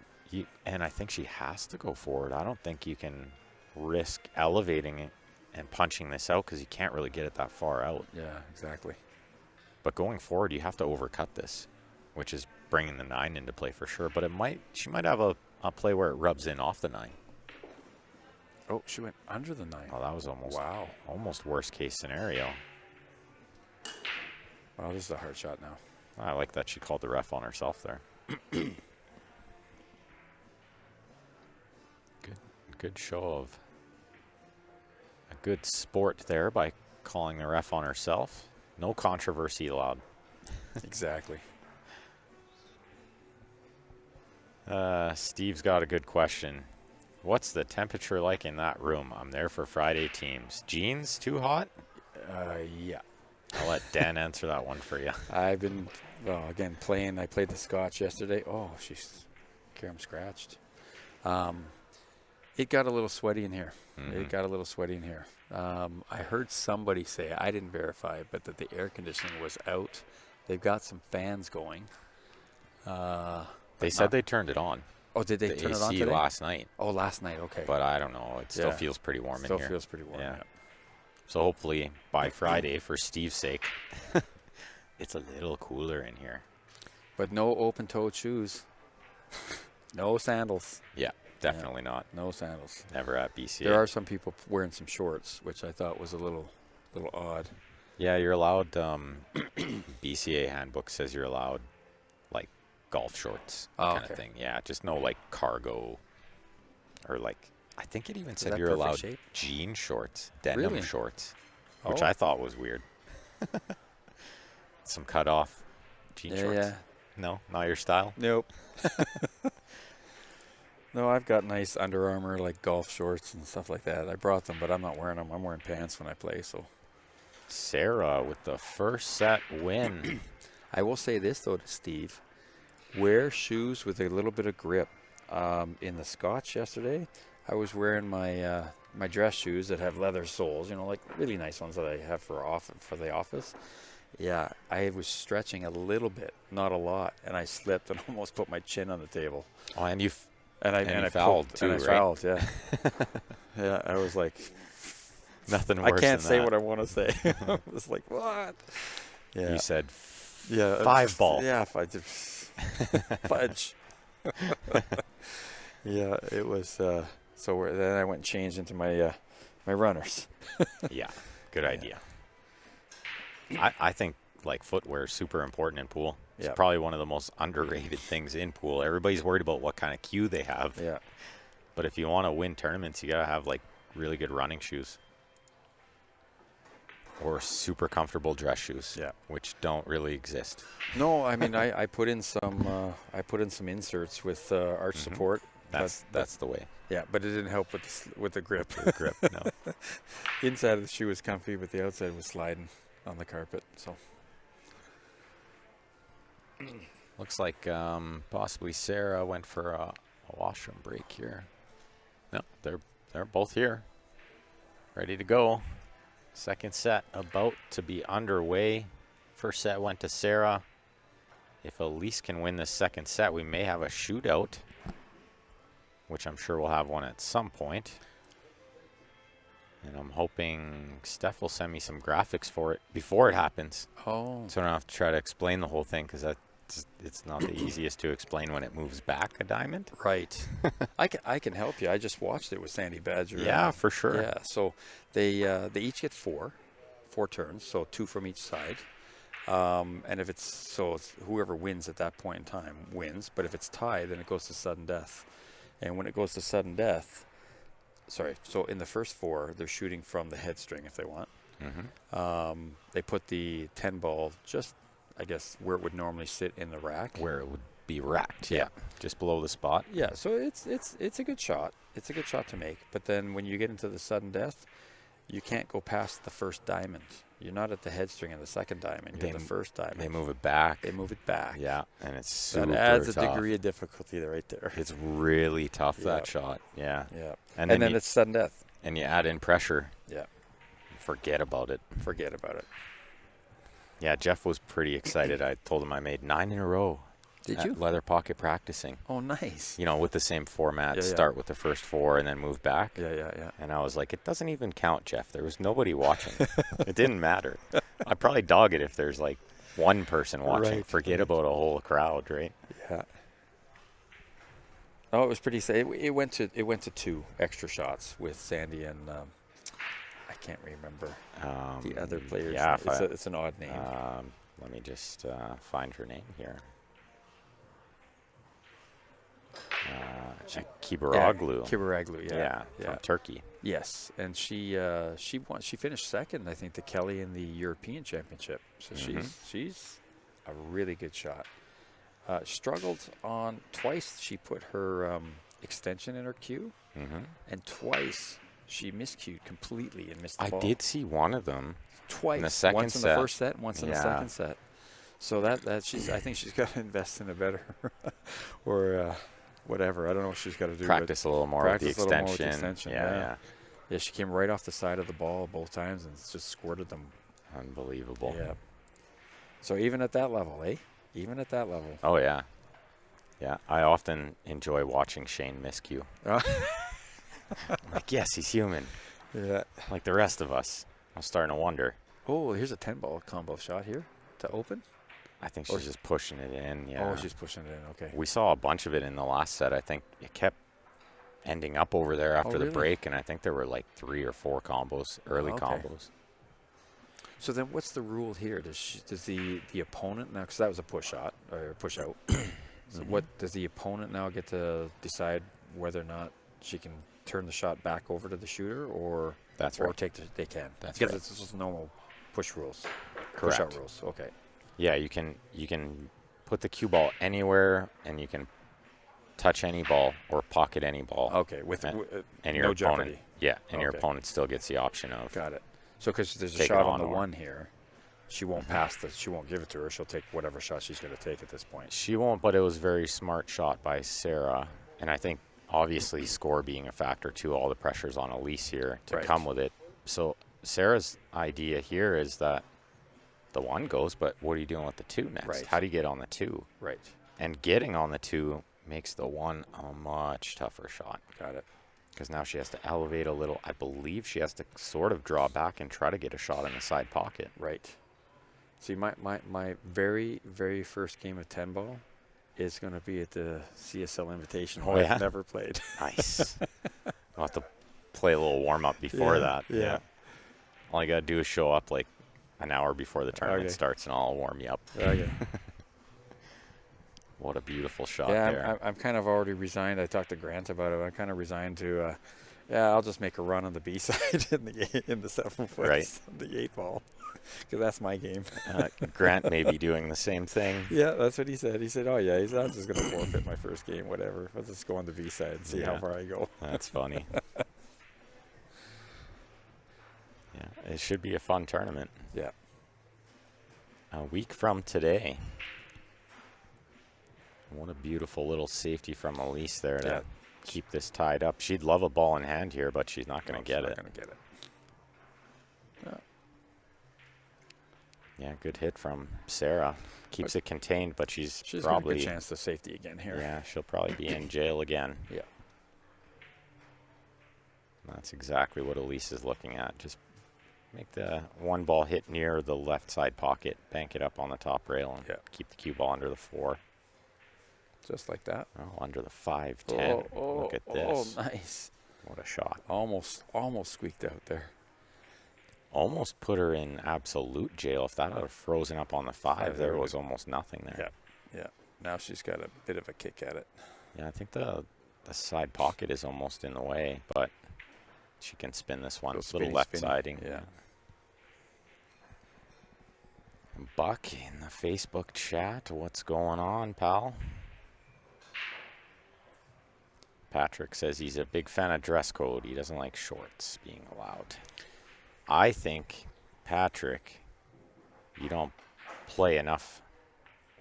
And I think she has to go forward. I don't think you can risk elevating it and punching this out because you can't really get it that far out. Yeah, exactly. But going forward, you have to overcut this, which is bringing the 9 into play for sure. But she might have a play where it rubs in off the 9. Oh, she went under the 9. Oh, that was almost worst case scenario. Wow, this is a hard shot now. I like that she called the ref on herself there. Good show of a good sport there by calling the ref on herself. No controversy allowed. Exactly. Steve's got a good question. What's the temperature like in that room? I'm there for Friday teams. Jeans too hot? Yeah. I'll let Dan answer that one for you. I've been, again, playing. I played the Scotch yesterday. Oh, I'm scratched. It got a little sweaty in here. I heard somebody say, I didn't verify, but that the air conditioning was out. They've got some fans going. They said they turned it on. Oh, did they turn it on AC today? last night. Oh, last night, okay. But I don't know. It still feels pretty warm in here. Still feels pretty warm, yeah. So hopefully by Friday, for Steve's sake, it's a little cooler in here. But no open-toed shoes. No sandals. Yeah, definitely not. No sandals. Never at BCA. There are some people wearing some shorts, which I thought was a little odd. Yeah, you're allowed. BCA handbook says you're allowed, like, golf shorts kind of thing. Yeah, just no like cargo or like. I think it even said you're allowed jean shorts, denim shorts, which I thought was weird. Some cut off jean shorts. Yeah. No, not your style. Nope. No, I've got nice Under Armour like golf shorts and stuff like that. I brought them, but I'm not wearing them. I'm wearing pants when I play. So, Sara with the first set win. I will say this though to Steve: wear shoes with a little bit of grip. In the Scotch yesterday, I was wearing my my dress shoes that have leather soles. You know, like really nice ones that I have for the office. Yeah, I was stretching a little bit, not a lot, and I slipped and almost put my chin on the table. Oh, and you I fouled too, right? I fouled, yeah. Yeah, I was like, nothing worse. I can't than say that. what I want to say. I was like, what? Yeah. You said, yeah, 5-ball. Yeah, fudge. Yeah, it was. So then I went and changed into my my runners. Yeah, good idea. I think like footwear is super important in pool. It's probably one of the most underrated things in pool. Everybody's worried about what kind of cue they have. Yeah. But if you want to win tournaments, you got to have like really good running shoes. Or super comfortable dress shoes, which don't really exist. No, I mean I put in some inserts with arch support. That's the way. Yeah, but it didn't help with the grip. No. Inside of the shoe was comfy, but the outside was sliding on the carpet. So looks like possibly Sara went for a washroom break here. No, they're both here, ready to go. Second set about to be underway. First set went to Sara. If Elise can win the second set, we may have a shootout, which I'm sure we'll have one at some point. And I'm hoping Steph will send me some graphics for it before it happens. Oh. So I don't have to try to explain the whole thing, because it's not the easiest to explain when it moves back a diamond. Right. I can help you. I just watched it with Sandy Badger. Yeah, for sure. Yeah. So they each get four turns, so 2 from each side. And if it's whoever wins at that point in time wins. But if it's tied, then it goes to sudden death. And when it goes to sudden death, so in the first 4, they're shooting from the head string if they want. Mm-hmm. They put the 10 ball just, I guess, where it would normally sit in the rack. Where it would be racked, yeah. Just below the spot. Yeah, so it's a good shot. It's a good shot to make. But then when you get into the sudden death, you can't go past the first diamond. You're not at the head string of the second diamond. You're at the first diamond. They move it back. Yeah. And it's super tough. That adds a degree of difficulty right there. It's really tough, that shot. Yeah. Yeah. And then it's sudden death. And you add in pressure. Yeah. Forget about it. Yeah, Jeff was pretty excited. I told him I made 9 in a row. Did you? Leather pocket practicing. Oh, nice. You know, with the same format. Start with the first 4 and then move back. Yeah. And I was like, it doesn't even count, Jeff. There was nobody watching. It didn't matter. I'd probably dog it if there's like one person watching. Right. Forget about a whole crowd, right? Yeah. Oh, it was pretty safe. It went to 2 extra shots with Sandy and I can't remember the other players. Yeah, it's an odd name. Let me just find her name here. Kibaroglu. Kibaroglu, yeah. From Turkey. Yes, and she finished second, I think, to Kelly in the European Championship. So she's a really good shot. Struggled on twice. She put her extension in her cue, and twice she miscued completely and missed the ball. I did see one of them twice. In the second once set. In the first set, and once in the second set. So I think she's got to invest in a better or whatever. I don't know what she's got to do. Practice a little more with the extension. Yeah, she came right off the side of the ball both times and just squirted them. Unbelievable. Yeah. So even at that level, Even at that level. Oh, yeah. Yeah, I often enjoy watching Shane miscue. I'm like, yes, he's human. Yeah. Like the rest of us. I'm starting to wonder. Oh, here's a 10-ball combo shot here to open. I think she's just pushing it in, Oh, she's pushing it in, okay. We saw a bunch of it in the last set. I think it kept ending up over there after the break, and I think there were like 3 or 4 combos, early combos. So then what's the rule here? Does the opponent now, because that was a push shot, or push out. So what does the opponent now get to decide whether or not she can turn the shot back over to the shooter, or they can? That's because it's just normal push rules. Correct. Push out rules. Okay. Yeah, you can put the cue ball anywhere, and you can touch any ball or pocket any ball. Okay, and your no opponent, jeopardy. Yeah, and your opponent still gets the option of. Got it. So because there's a shot on the one here, she won't pass this. She won't give it to her. She'll take whatever shot she's going to take at this point. She won't, but it was a very smart shot by Sara, and I think obviously score being a factor too. All the pressure's on Elise here to come with it. So Sarah's idea here is that the one goes, but what are you doing with the 2 next? Right. How do you get on the 2? Right. And getting on the 2 makes the 1 a much tougher shot. Got it. Because now she has to elevate a little. I believe she has to sort of draw back and try to get a shot in the side pocket. Right. See, my very, very first game of 10-ball is going to be at the CSL Invitational. Oh, yeah? I've never played. Nice. I'll have to play a little warm-up before that. Yeah. All you got to do is show up like an hour before the tournament starts, and I'll warm you up. Okay. What a beautiful shot there. Yeah, I'm kind of already resigned. I talked to Grant about it. I'm kind of resigned to, I'll just make a run on the B side in the 7-foot, the 8-ball, because that's my game. Grant may be doing the same thing. Yeah, that's what he said. He said, I'm just going to forfeit my first game, whatever. Let's just go on the B side and see how far I go. That's funny. Yeah, it should be a fun tournament. Yeah. A week from today. What a beautiful little safety from Elise there to keep this tied up. She'd love a ball in hand here, but she's not going to get it. She's not going to get it. Yeah, good hit from Sara. Keeps it contained, but she's got probably a good chance to safety again here. Yeah, she'll probably be in jail again. Yeah. That's exactly what Elise is looking at. Just make the 1 ball hit near the left side pocket, bank it up on the top rail, and keep the cue ball under the 4. Just like that. Oh, under the 5-10. Look at this. Oh, nice. What a shot. Almost squeaked out there. Almost put her in absolute jail. If that had frozen up on the 5, there was almost nothing there. Yeah. Now she's got a bit of a kick at it. Yeah, I think the side pocket is almost in the way, but she can spin this one. It's a little left-siding. Yeah. Buck in the Facebook chat. What's going on, pal? Patrick says he's a big fan of dress code. He doesn't like shorts being allowed. I think, Patrick, you don't play enough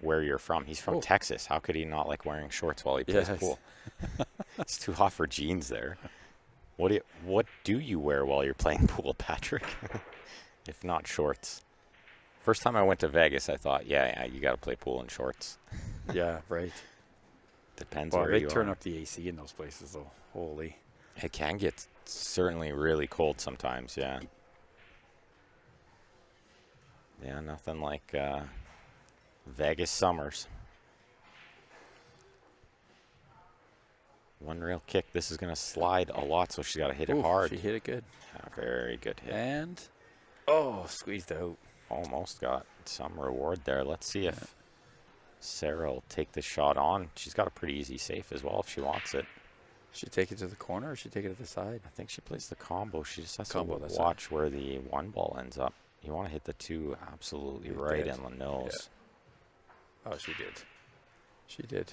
where you're from. He's from Texas. How could he not like wearing shorts while he plays pool? It's too hot for jeans there. What do you wear while you're playing pool, Patrick? If not shorts. First time I went to Vegas, I thought, you got to play pool in shorts. Yeah, right. Depends where you are. They turn up the AC in those places, though. Holy. It can get certainly really cold sometimes, yeah. Yeah, nothing like Vegas summers. One rail kick. This is going to slide a lot, so she's got to hit it hard. She hit it good. Yeah, very good hit. And, squeezed out. Almost got some reward there. Let's see if Sara will take the shot on. She's got a pretty easy safe as well if she wants it. She take it to the corner or she take it to the side? I think she plays the combo. She just has Combo, to that's watch where the one ball ends up. You want to hit the two absolutely right in the nose. Yeah. Oh, she did. She did.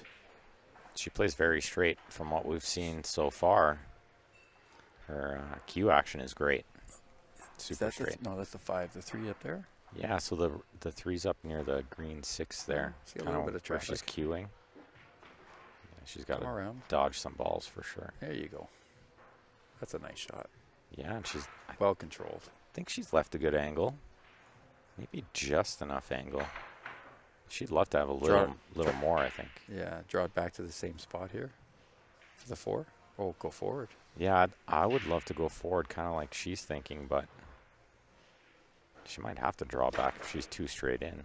She plays very straight from what we've seen so far. Her cue action is great. Super straight. No, that's the 5. The 3 up there? Yeah, so the 3's up near the green 6 there. See a little bit of traffic. She's cueing. Yeah, she's got to around. Dodge some balls for sure. There you go. That's a nice shot. Yeah, and she's well controlled. I think she's left a good angle. Maybe just enough angle. She'd love to have a little more, I think. Yeah, draw it back to the same spot here for the 4. Oh, go forward. Yeah, I would love to go forward, kind of like she's thinking, but she might have to draw back if she's too straight in.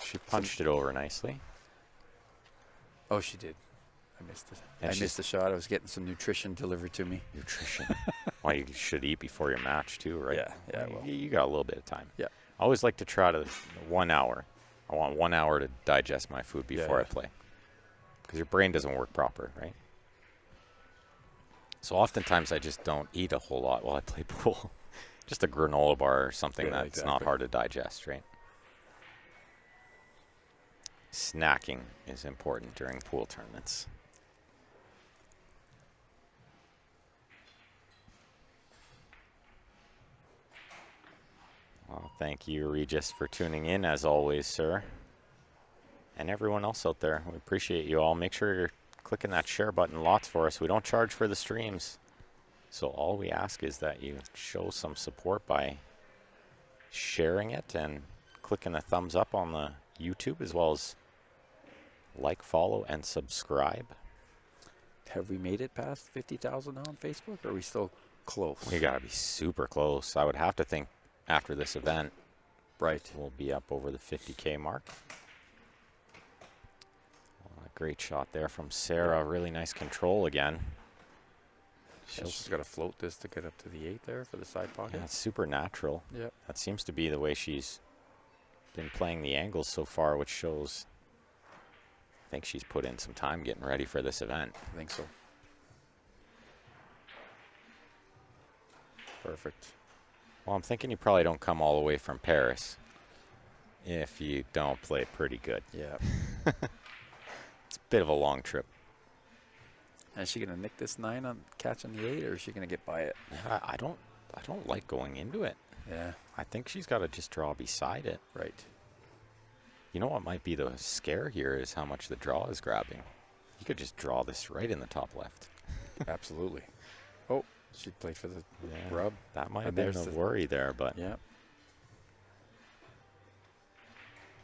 She punched it over nicely. Oh, she did. I missed it. And I missed the shot. I was getting some nutrition delivered to me. Nutrition. Well, you should eat before your match too, right? Yeah. Well, you got a little bit of time. Yeah. I always like to try to 1 hour. I want 1 hour to digest my food before I play, because your brain doesn't work proper, right? So oftentimes I just don't eat a whole lot while I play pool. Just a granola bar or something that's not hard to digest, right? Snacking is important during pool tournaments. Well, thank you, Regis, for tuning in, as always, sir. And everyone else out there, we appreciate you all. Make sure you're clicking that share button lots for us. We don't charge for the streams. So all we ask is that you show some support by sharing it and clicking the thumbs up on the YouTube, as well as like, follow, and subscribe. Have we made it past 50,000 on Facebook, or are we still close? We got to be super close. I would have to think after this event, we'll be up over the 50K mark. Well, a great shot there from Sara. Really nice control again. She's got to float this to get up to the 8 there for the side pocket. Yeah, it's super natural. Yeah. That seems to be the way she's been playing the angles so far, which shows I think she's put in some time getting ready for this event. I think so. Perfect. Well, I'm thinking you probably don't come all the way from Paris if you don't play pretty good. Yeah. It's a bit of a long trip. And is she going to nick this 9 on catching the 8, or is she going to get by it? Yeah, I don't like going into it. Yeah. I think she's got to just draw beside it. Right. You know what might be the scare here is how much the draw is grabbing. You could just draw this right in the top left. Absolutely. Oh, she played for the rub. That might have been a worry there, but yeah.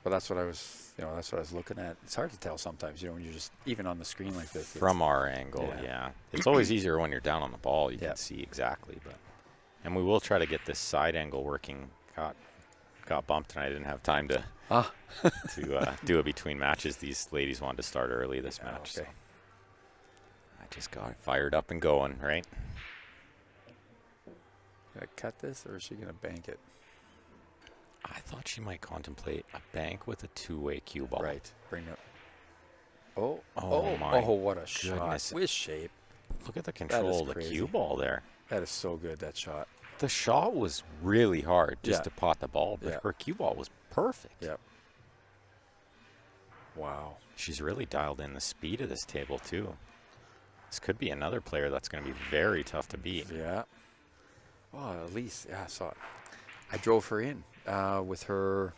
But that's what I was, that's what I was looking at. It's hard to tell sometimes, when you're just even on the screen like this. From our angle, yeah. It's always easier when you're down on the ball. You can see exactly, and we will try to get this side angle working. Got bumped, and I didn't have time to do it between matches. These ladies wanted to start early this match. Okay. So I just got fired up and going, right? Gonna cut this, or is she gonna bank it? I thought she might contemplate a bank with a two-way cue ball. Right. Bring it. Oh, my what a shot. With shape. Look at the control of the cue ball there. That is so good, that shot. The shot was really hard just to pot the ball, but her cue ball was perfect. Yep. Wow. She's really dialed in the speed of this table, too. This could be another player that's going to be very tough to beat. Yeah. Oh, Elise. Yeah, I saw it. I drove her in with her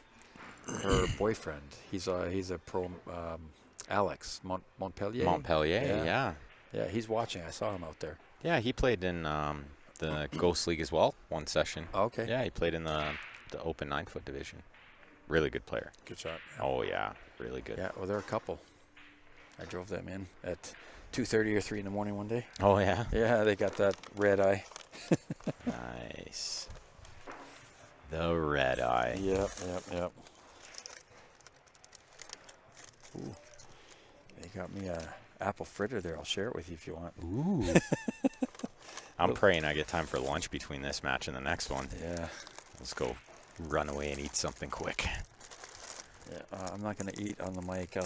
boyfriend. He's a pro, Alex Montpellier. Montpellier, yeah. Yeah, he's watching. I saw him out there. Yeah, he played in the Ghost League as well, one session. Okay. Yeah, he played in the open 9-foot division. Really good player. Good shot. Yeah. Oh, yeah, really good. Yeah, well, they're a couple. I drove them in at 2:30 or 3 in the morning one day. Oh, yeah? Yeah, they got that red eye. Nice. The red eye. Yep. Ooh. They got me a apple fritter there. I'll share it with you if you want. Ooh. I'm praying I get time for lunch between this match and the next one. Yeah. Let's go run away and eat something quick. Yeah, I'm not going to eat on the mic.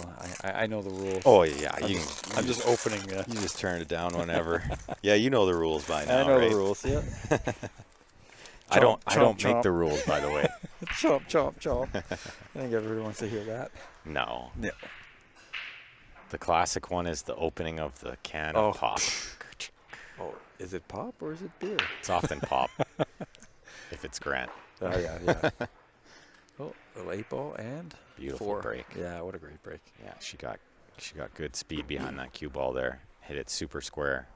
I know the rules. Oh, yeah. I'm just opening. You just turn it down whenever. Yeah, you know the rules by now, I know right? the rules, yeah. I don't chomp, make chomp. the rules, by the way. Chomp, chomp, chomp. I think everybody wants to hear that. No. Yeah. The classic one is the opening of the can of pop. Oh, is it pop or is it beer? It's often pop, if it's Grant. Oh, yeah. Oh, little 8-ball and Beautiful 4. break. Yeah, what a great break. Yeah, she got good speed behind that cue ball there. Hit it super square.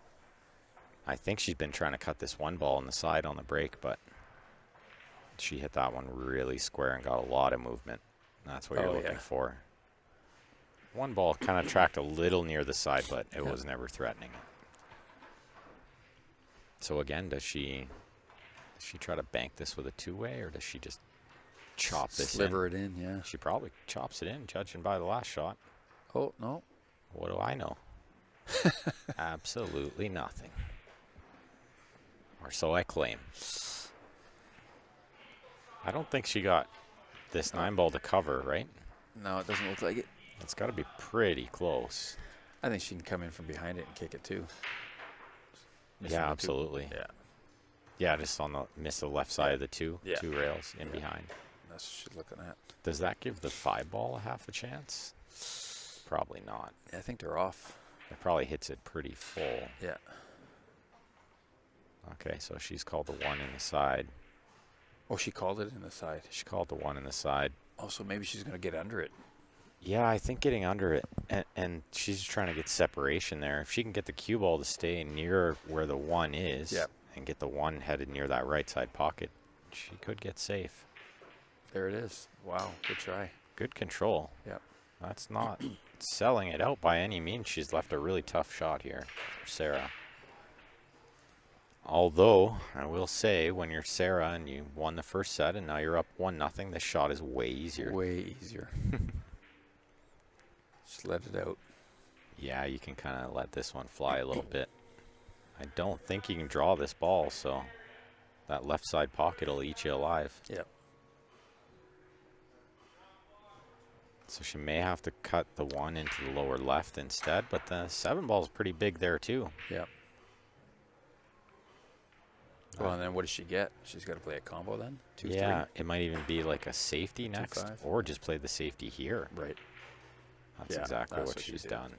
I think she's been trying to cut this one ball on the side on the break, but she hit that one really square and got a lot of movement. That's what you're looking for. One ball kind of tracked a little near the side, but it was never threatening it. So again, does she try to bank this with a two-way, or does she just chop this Sliver it in, yeah. She probably chops it in, judging by the last shot. Oh, no. What do I know? Absolutely nothing. Or so I claim. I don't think she got this 9-ball to cover, right? No, it doesn't look like it. It's got to be pretty close. I think she can come in from behind it and kick it too. Yeah, absolutely. Yeah. Yeah, just on the miss the left side of the two rails in behind. That's what she's looking at. Does that give the 5-ball a half a chance? Probably not. Yeah, I think they're off. It probably hits it pretty full. Yeah. Okay, so she's called the 1 in the side. Oh, she called it in the side. She called the 1 in the side. Oh, so maybe she's going to get under it. Yeah, I think getting under it, and she's trying to get separation there. If she can get the cue ball to stay near where the 1 is and get the 1 headed near that right side pocket, she could get safe. There it is. Wow, good try. Good control. Yep. That's not selling it out by any means. She's left a really tough shot here for Sara. Although, I will say, when you're Sara and you won the first set and now you're up 1-0, this shot is way easier. Way easier. Just let it out. Yeah, you can kind of let this one fly a little bit. I don't think you can draw this ball, so that left side pocket will eat you alive. Yep. So she may have to cut the 1 into the lower left instead, but the 7-ball is pretty big there too. Yep. Well, and then what does she get? She's got to play a combo then? 2-3? Yeah, it might even be like a safety next, 2-5. or just play the safety here. Right. That's exactly what she's done.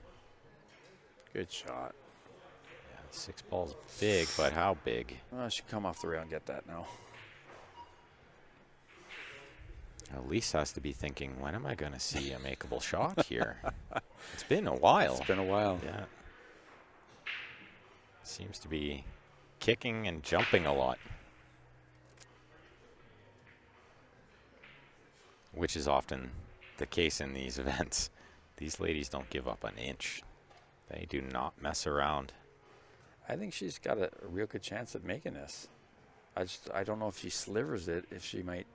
Good shot. Yeah, 6 ball's big, but how big? Well, she come off the rail and get that now. Elise has to be thinking, when am I going to see a makeable shot here? It's been a while. It's been a while. Yeah. Seems to be kicking and jumping a lot, which is often the case in these events. These ladies don't give up an inch. They do not mess around. I think she's got a real good chance of making this. I don't know if she slivers it, if she might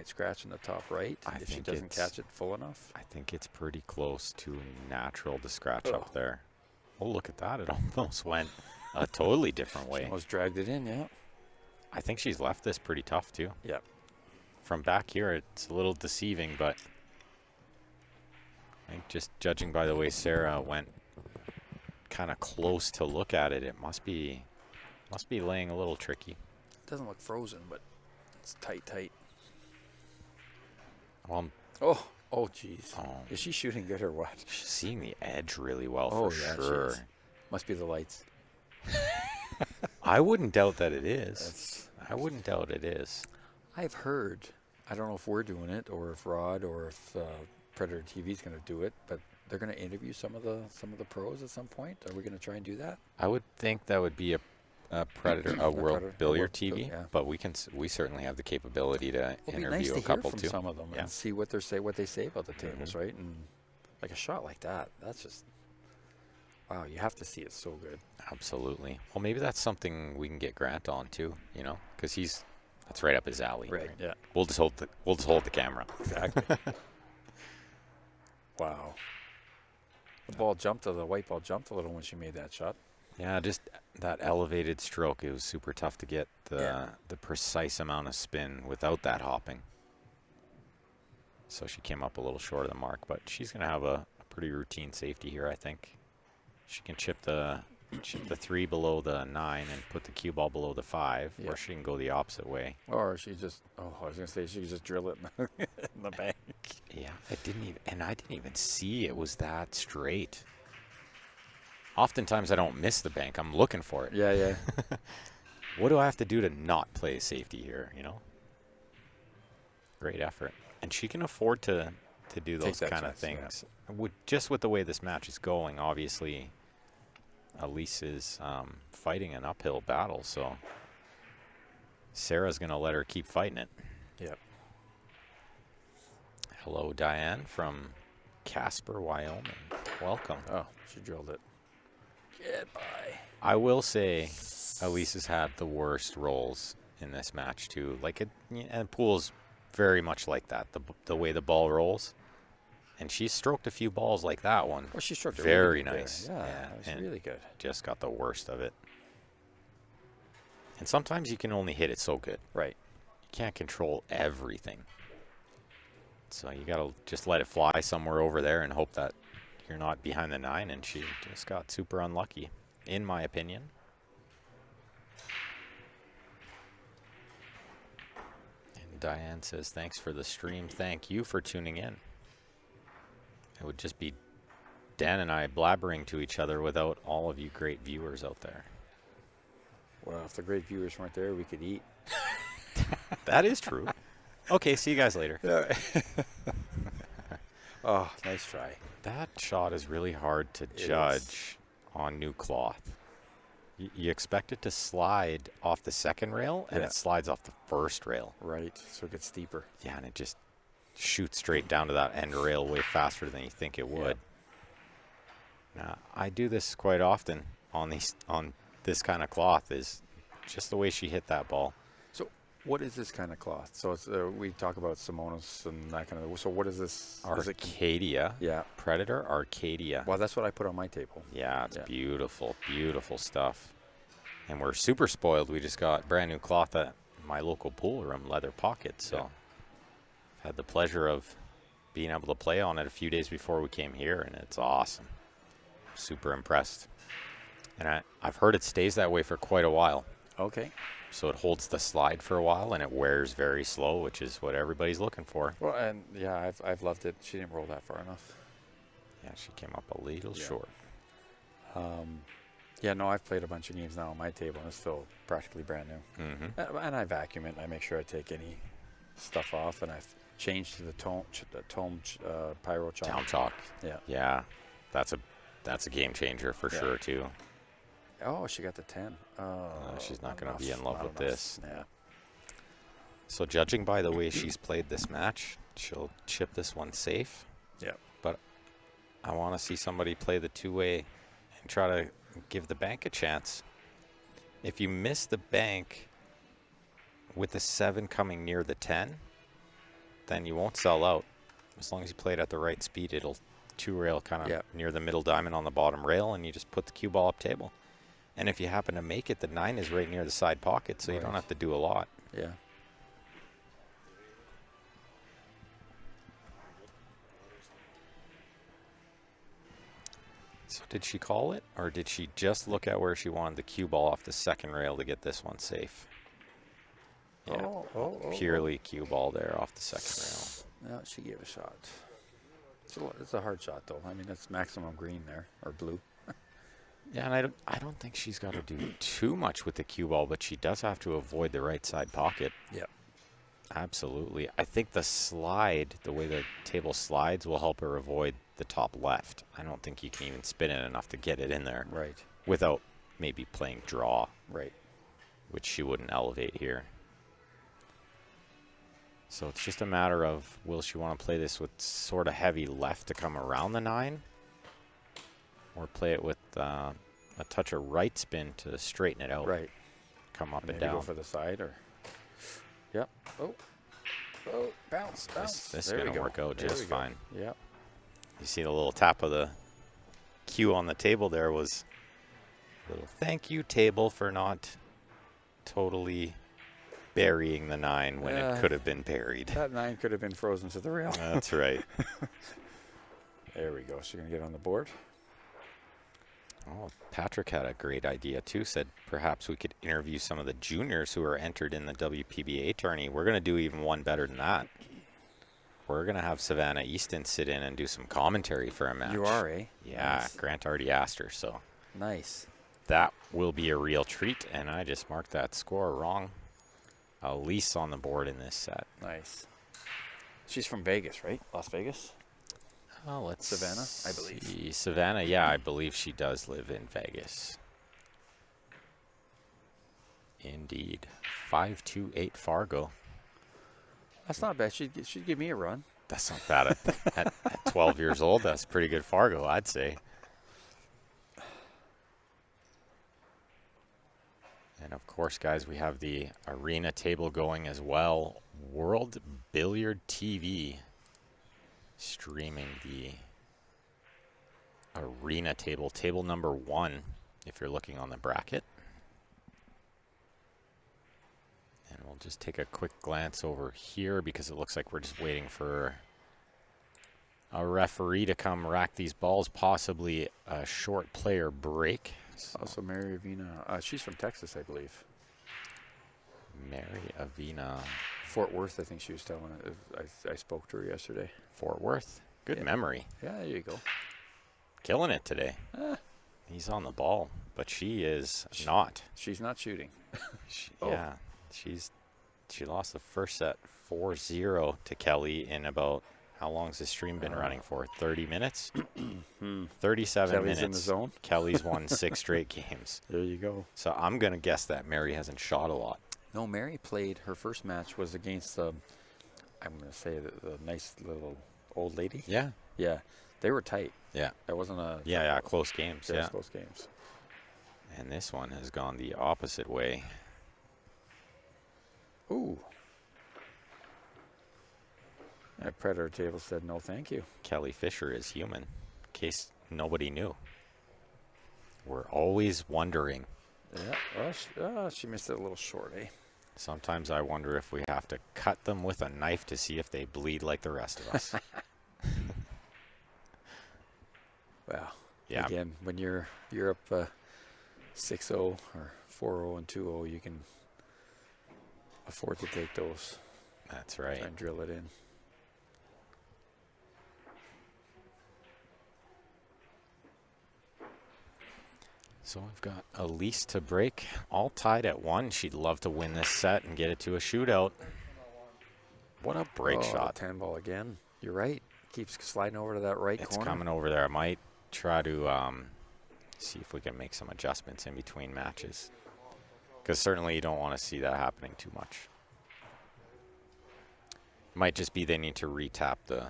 scratch in the top right if she doesn't catch it full enough. I think it's pretty close to natural to scratch up there. Oh, look at that. It almost went a totally different way. She almost dragged it in, yeah. I think she's left this pretty tough too. Yep. From back here, it's a little deceiving, but I think just judging by the way Sara went kind of close to look at it, it must be laying a little tricky. It doesn't look frozen, but it's tight. Oh, geez. Is she shooting good or what? She's seeing the edge really well for sure. Must be the lights. I wouldn't doubt that it is. I wouldn't doubt it is. I've heard, I don't know if we're doing it or if Rod or if Predator TV is going to do it, but they're going to interview some of the pros at some point. Are we going to try and do that? I would think that would be a Predator, a World Billiard TV, but we certainly have the capability to interview a couple from too. Some of them and see what they say about the tables, right? And like a shot like that, that's just wow. You have to see it so good. Absolutely. Well, maybe that's something we can get Grant on too. You know, because that's right up his alley. Right. Yeah. We'll just hold the camera. Exactly. Wow. The white ball jumped a little when she made that shot. Yeah, just that elevated stroke. It was super tough to get the precise amount of spin without that hopping. So she came up a little short of the mark, but she's going to have a pretty routine safety here, I think. She can chip the 3 below the 9 and put the cue ball below the 5, or she can go the opposite way. Or she just, I was going to say, she could just drill it in the bank. Yeah, I didn't even see it was that straight. Oftentimes I don't miss the bank. I'm looking for it. Yeah, yeah. What do I have to do to not play safety here, you know? Great effort. And she can afford to do those kind of things. Yeah. Just with the way this match is going, obviously, Elise is fighting an uphill battle, so Sara's going to let her keep fighting it. Yep. Hello, Diane from Casper, Wyoming. Welcome. Oh, she drilled it. Goodbye. I will say Elise has had the worst rolls in this match, too. And Pool's very much like that, the way the ball rolls. And she stroked a few balls like that one. Well, she stroked very really good nice. Yeah, that was really good. Just got the worst of it. And sometimes you can only hit it so good. Right. You can't control everything. So you got to just let it fly somewhere over there and hope that you're not behind the 9. And she just got super unlucky, in my opinion. Diane says, thanks for the stream. Thank you for tuning in. It would just be Dan and I blabbering to each other without all of you great viewers out there. Well, if the great viewers weren't there, we could eat. That is true. Okay, see you guys later. Oh, nice try. That shot is really hard to judge on new cloth. You expect it to slide off the second rail, and it slides off the first rail. Right, so it gets steeper. Yeah, and it just shoots straight down to that end rail way faster than you think it would. Now, I do this quite often on this kind of cloth, is just the way she hit that ball. So what is this kind of cloth? So it's, we talk about Simonis and that kind of, so what is this? Arcadia. Yeah. Predator Arcadia. Well, that's what I put on my table. Yeah, it's beautiful, beautiful stuff. And we're super spoiled. We just got brand new cloth at my local pool room, leather pocket. So I've had the pleasure of being able to play on it a few days before we came here, and it's awesome. Super impressed. And I've heard it stays that way for quite a while. Okay. So it holds the slide for a while, and it wears very slow, which is what everybody's looking for. Well, and I've loved it. She didn't roll that far enough. Yeah, she came up a little short. Yeah, no, I've played a bunch of games now on my table, and it's still practically brand new. Mm-hmm. And I vacuum it, and I make sure I take any stuff off, and I've changed to the tome pyro chalk. Town chalk. Yeah. Yeah, that's a game changer for sure too. Oh, she got the 10. She's not going to be in love with this. Yeah. So judging by the way she's played this match, she'll chip this one safe. Yeah. But I want to see somebody play the two-way and try to give the bank a chance. If you miss the bank with the 7 coming near the 10, then you won't sell out. As long as you play it at the right speed, it'll two-rail kind of near the middle diamond on the bottom rail, and you just put the cue ball up table. And if you happen to make it, the 9 is right near the side pocket, so you don't have to do a lot. Yeah. So did she call it, or did she just look at where she wanted the cue ball off the second rail to get this one safe? Yeah, purely cue ball there off the second rail. No, she gave a shot. It's a hard shot, though. I mean, it's maximum green there, or blue. Yeah, and I don't think she's got to do too much with the cue ball, but she does have to avoid the right side pocket. Yeah. Absolutely. I think the slide, the way the table slides, will help her avoid the top left. I don't think you can even spin it enough to get it in there. Right. Without maybe playing draw. Right. Which she wouldn't elevate here. So it's just a matter of, will she want to play this with sort of heavy left to come around the 9? Or play it with a touch of right spin to straighten it out. Right. Come up and maybe down. Go for the side, or... Yep. Oh, bounce. This is going to work out just fine. Yep. You see the little tap of the cue on the table there was a little thank you table for not totally burying the 9 when it could have been buried. That 9 could have been frozen to the rail. That's right. There we go. She's going to get on the board. Oh, Patrick had a great idea, too. Said perhaps we could interview some of the juniors who are entered in the WPBA tourney. We're going to do even one better than that. We're going to have Savannah Easton sit in and do some commentary for a match. You are, eh? Yeah, Nice. Grant already asked her, so. Nice. That will be a real treat, and I just marked that score wrong. Elise on the board in this set. Nice. She's from Vegas, right? Las Vegas? Oh, let's Savannah, I believe. see. Savannah, yeah, I believe she does live in Vegas. Indeed. 528 Fargo. That's not bad. She'd give me a run. That's not bad. At 12 years old, that's pretty good Fargo, I'd say. And of course, guys, we have the arena table going as well. World Billiard TV streaming the arena table, table number 1, if you're looking on the bracket. And we'll just take a quick glance over here because it looks like we're just waiting for a referee to come rack these balls, possibly a short player break. So Also, Mary Avina. She's from Texas, I believe. Mary Avina. Fort Worth, I think she was telling it. I spoke to her yesterday. Fort Worth. Good Yeah. memory. Yeah, there you go. Killing it today. He's on the ball, but she is not. She's not shooting. Yeah, she lost the first set 4-0 to Kelly in about, how long's this stream been running for? 30 minutes? 37 Kelly's minutes. in the zone. Kelly's won 6 straight games. There you go. So I'm going to guess that Mary hasn't shot a lot. No, Mary played, her first match was against I'm going to say the nice little old lady. Yeah. Yeah. They were tight. Yeah. That wasn't a... Yeah, close games. It was Yeah. close games. And this one has gone the opposite way. Ooh. That Predator table said no thank you. Kelly Fisher is human, in case nobody knew. We're always wondering. Yeah. Well, she missed it a little short, eh? Sometimes I wonder if we have to cut them with a knife to see if they bleed like the rest of us. Well, Yeah. again, when you're up 6-0 or 4-0 and 2-0, you can afford to take those. That's Try right. and drill it in. So I've got Elise to break, all tied at 1. She'd love to win this set and get it to a shootout. What a break shot. 10 ball again. You're right. Keeps sliding over to that right It's corner. coming over there. I might try to see if we can make some adjustments in between matches. Because certainly you don't want to see that happening too much. Might just be they need to retap the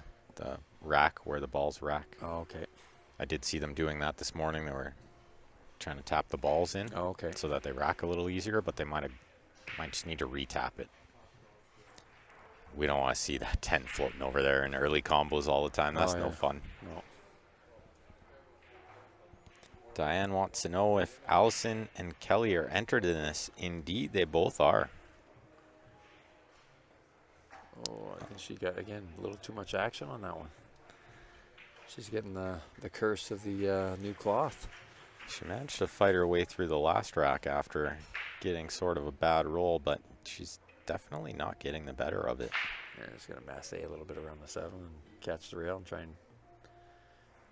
rack where the ball's rack. Oh, okay. I did see them doing that this morning. They were trying to tap the balls in Oh, okay. so that they rack a little easier, but they might just need to retap it. We don't want to see that 10 floating over there in early combos all the time. That's no fun. No. Diane wants to know if Allison and Kelly are entered in this. Indeed, they both are. Oh, I think she got, again, a little too much action on that one. She's getting the curse of the new cloth. She managed to fight her way through the last rack after getting sort of a bad roll, but she's definitely not getting the better of it. Yeah, just going to masse a little bit around the 7 and catch the rail and try and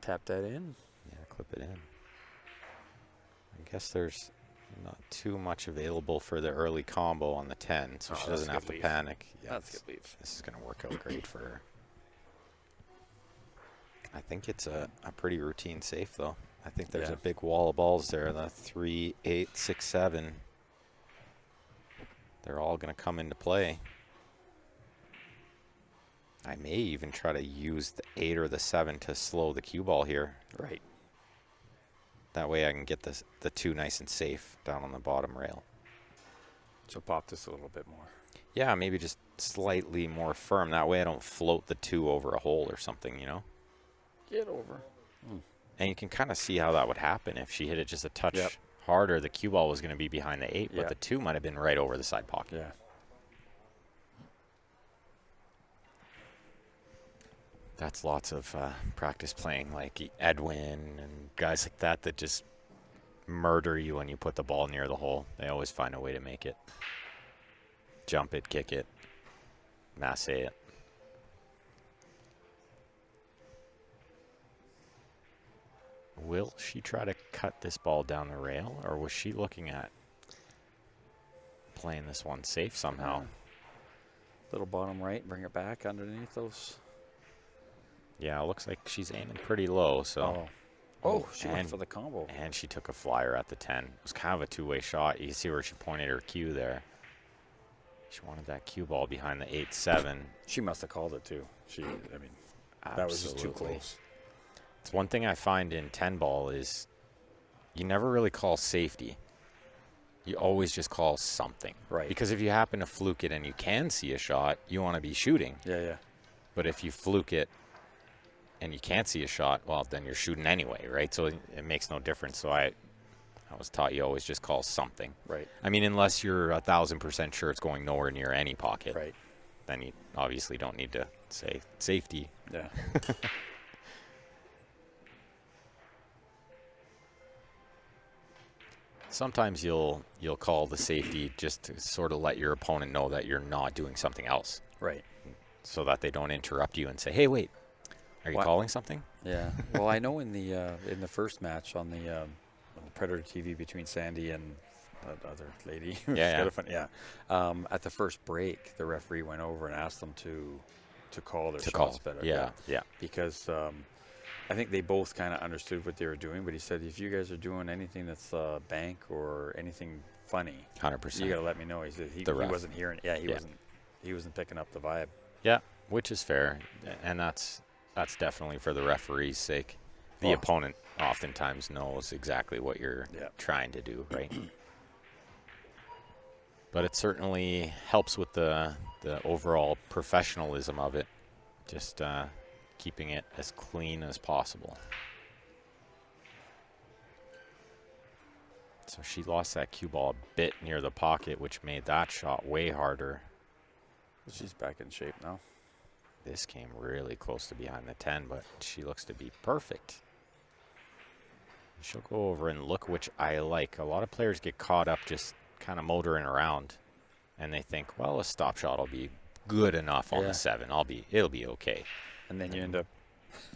tap that in. Yeah, clip it in. I guess there's not too much available for the early combo on the 10, so she doesn't have to panic. Yeah, That's a good leave. This is going to work out great for her. I think it's a pretty routine safe, though. I think there's a big wall of balls there, the 3, 8, 6, 7. They're all going to come into play. I may even try to use the 8 or the 7 to slow the cue ball here. Right. That way I can get the 2 nice and safe down on the bottom rail. So pop this a little bit more. Yeah, maybe just slightly more firm. That way I don't float the 2 over a hole or something, you know? Get over. And you can kind of see how that would happen. If she hit it just a touch harder, the cue ball was going to be behind the 8, but the 2 might have been right over the side pocket. Yeah. That's lots of practice playing, like Edwin and guys like that that just murder you when you put the ball near the hole. They always find a way to make it. Jump it, kick it, masse it. Will she try to cut this ball down the rail, or was she looking at playing this one safe somehow? Little bottom right, bring it back underneath those. Yeah, it looks like she's aiming pretty low, so. Oh, she went for the combo. And she took a flyer at the 10. It was kind of a two-way shot. You see where she pointed her cue there. She wanted that cue ball behind the 8-7. She must have called it too. That was just too close. It's one thing I find in 10 ball is you never really call safety. You always just call something. Right. Because if you happen to fluke it and you can see a shot, you want to be shooting. Yeah. But if you fluke it and you can't see a shot, well, then you're shooting anyway, right? So it makes no difference. So I was taught you always just call something. Right. I mean, unless you're 1,000% sure it's going nowhere near any pocket. Right. Then you obviously don't need to say safety. Yeah. Sometimes you'll call the safety just to sort of let your opponent know that you're not doing something else. Right. So that they don't interrupt you and say, "Hey, wait, are you calling something?" Yeah. Well, I know in the first match on the Predator TV between Sandy and that other lady. At the first break, the referee went over and asked them to call their shots better. Yeah. Because I think they both kind of understood what they were doing, but he said, if you guys are doing anything that's bank or anything funny, 100%. you got to let me know. He said he wasn't hearing. Yeah, he wasn't picking up the vibe. Yeah, which is fair, and that's definitely for the referee's sake. The opponent oftentimes knows exactly what you're trying to do, right? But it certainly helps with the overall professionalism of it, just keeping it as clean as possible. So she lost that cue ball a bit near the pocket, which made that shot way harder. She's back in shape now. This came really close to behind the 10, but she looks to be perfect. She'll go over and look, which I like. A lot of players get caught up just kind of motoring around, and they think, well, a stop shot will be good enough on the 7. It'll be okay. And then you end up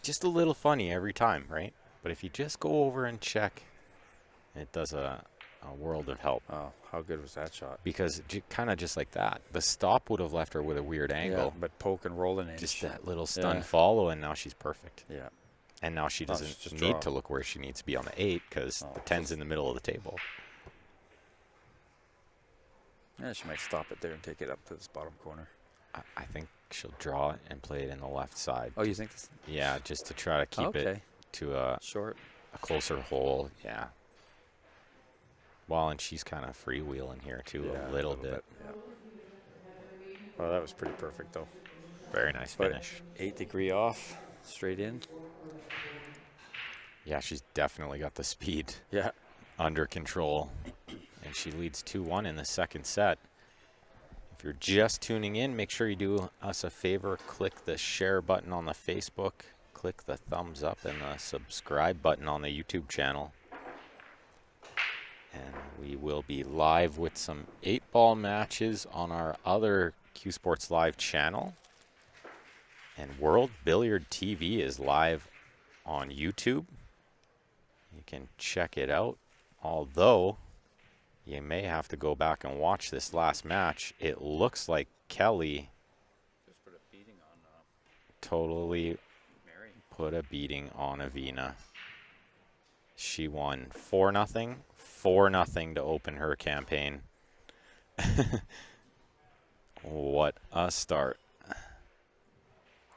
just a little funny every time, right? But if you just go over and check, it does a world of help. Oh, how good was that shot? Because kind of just like that, the stop would have left her with a weird angle. Yeah, but poke and roll an inch. Just that little stun follow, and now she's perfect. Yeah. And now she doesn't need to look where she needs to be on the 8 because the 10's in the middle of the table. Yeah, she might stop it there and take it up to this bottom corner. I think she'll draw it and play it in the left side. Oh, you think? Yeah, just to try to keep it to a closer hole. Yeah. Well, and she's kind of freewheeling here too, a little bit. Yeah. Well, that was pretty perfect though. Very nice finish. 8 degree off, straight in. Yeah, she's definitely got the speed under control. And she leads 2-1 in the second set. If you're just tuning in, make sure you do us a favor. Click the share button on the Facebook. Click the thumbs up and the subscribe button on the YouTube channel. And we will be live with some 8-ball matches on our other Q Sports Live channel. And World Billiard TV is live on YouTube. You can check it out. Although you may have to go back and watch this last match. It looks like Kelly just put a beating on totally Mary. Put a beating on Avina. She won 4-0. 4-0 to open her campaign. What a start.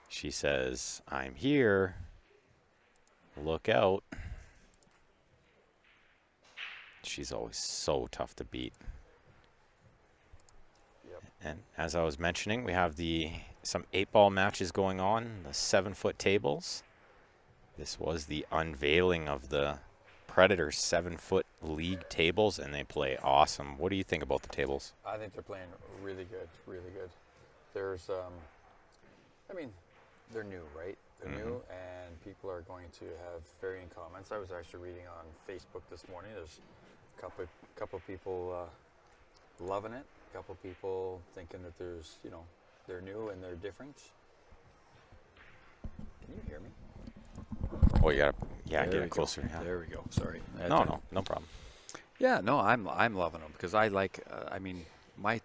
She says, "I'm here. Look out." She's always so tough to beat. Yep. And as I was mentioning, we have some 8-ball matches going on, the 7-foot tables. This was the unveiling of the Predator 7-foot league tables, and they play awesome. What do you think about the tables? I think they're playing really good, really good. There's, I mean, they're new, right? Who knew? And people are going to have varying comments. I was actually reading on Facebook this morning. There's a couple people loving it. A couple people thinking that there's, they're new and they're different. Can you hear me? Oh, you gotta, get it closer. Yeah. There we go. Sorry. No problem. Yeah, no, I'm loving them because I like. My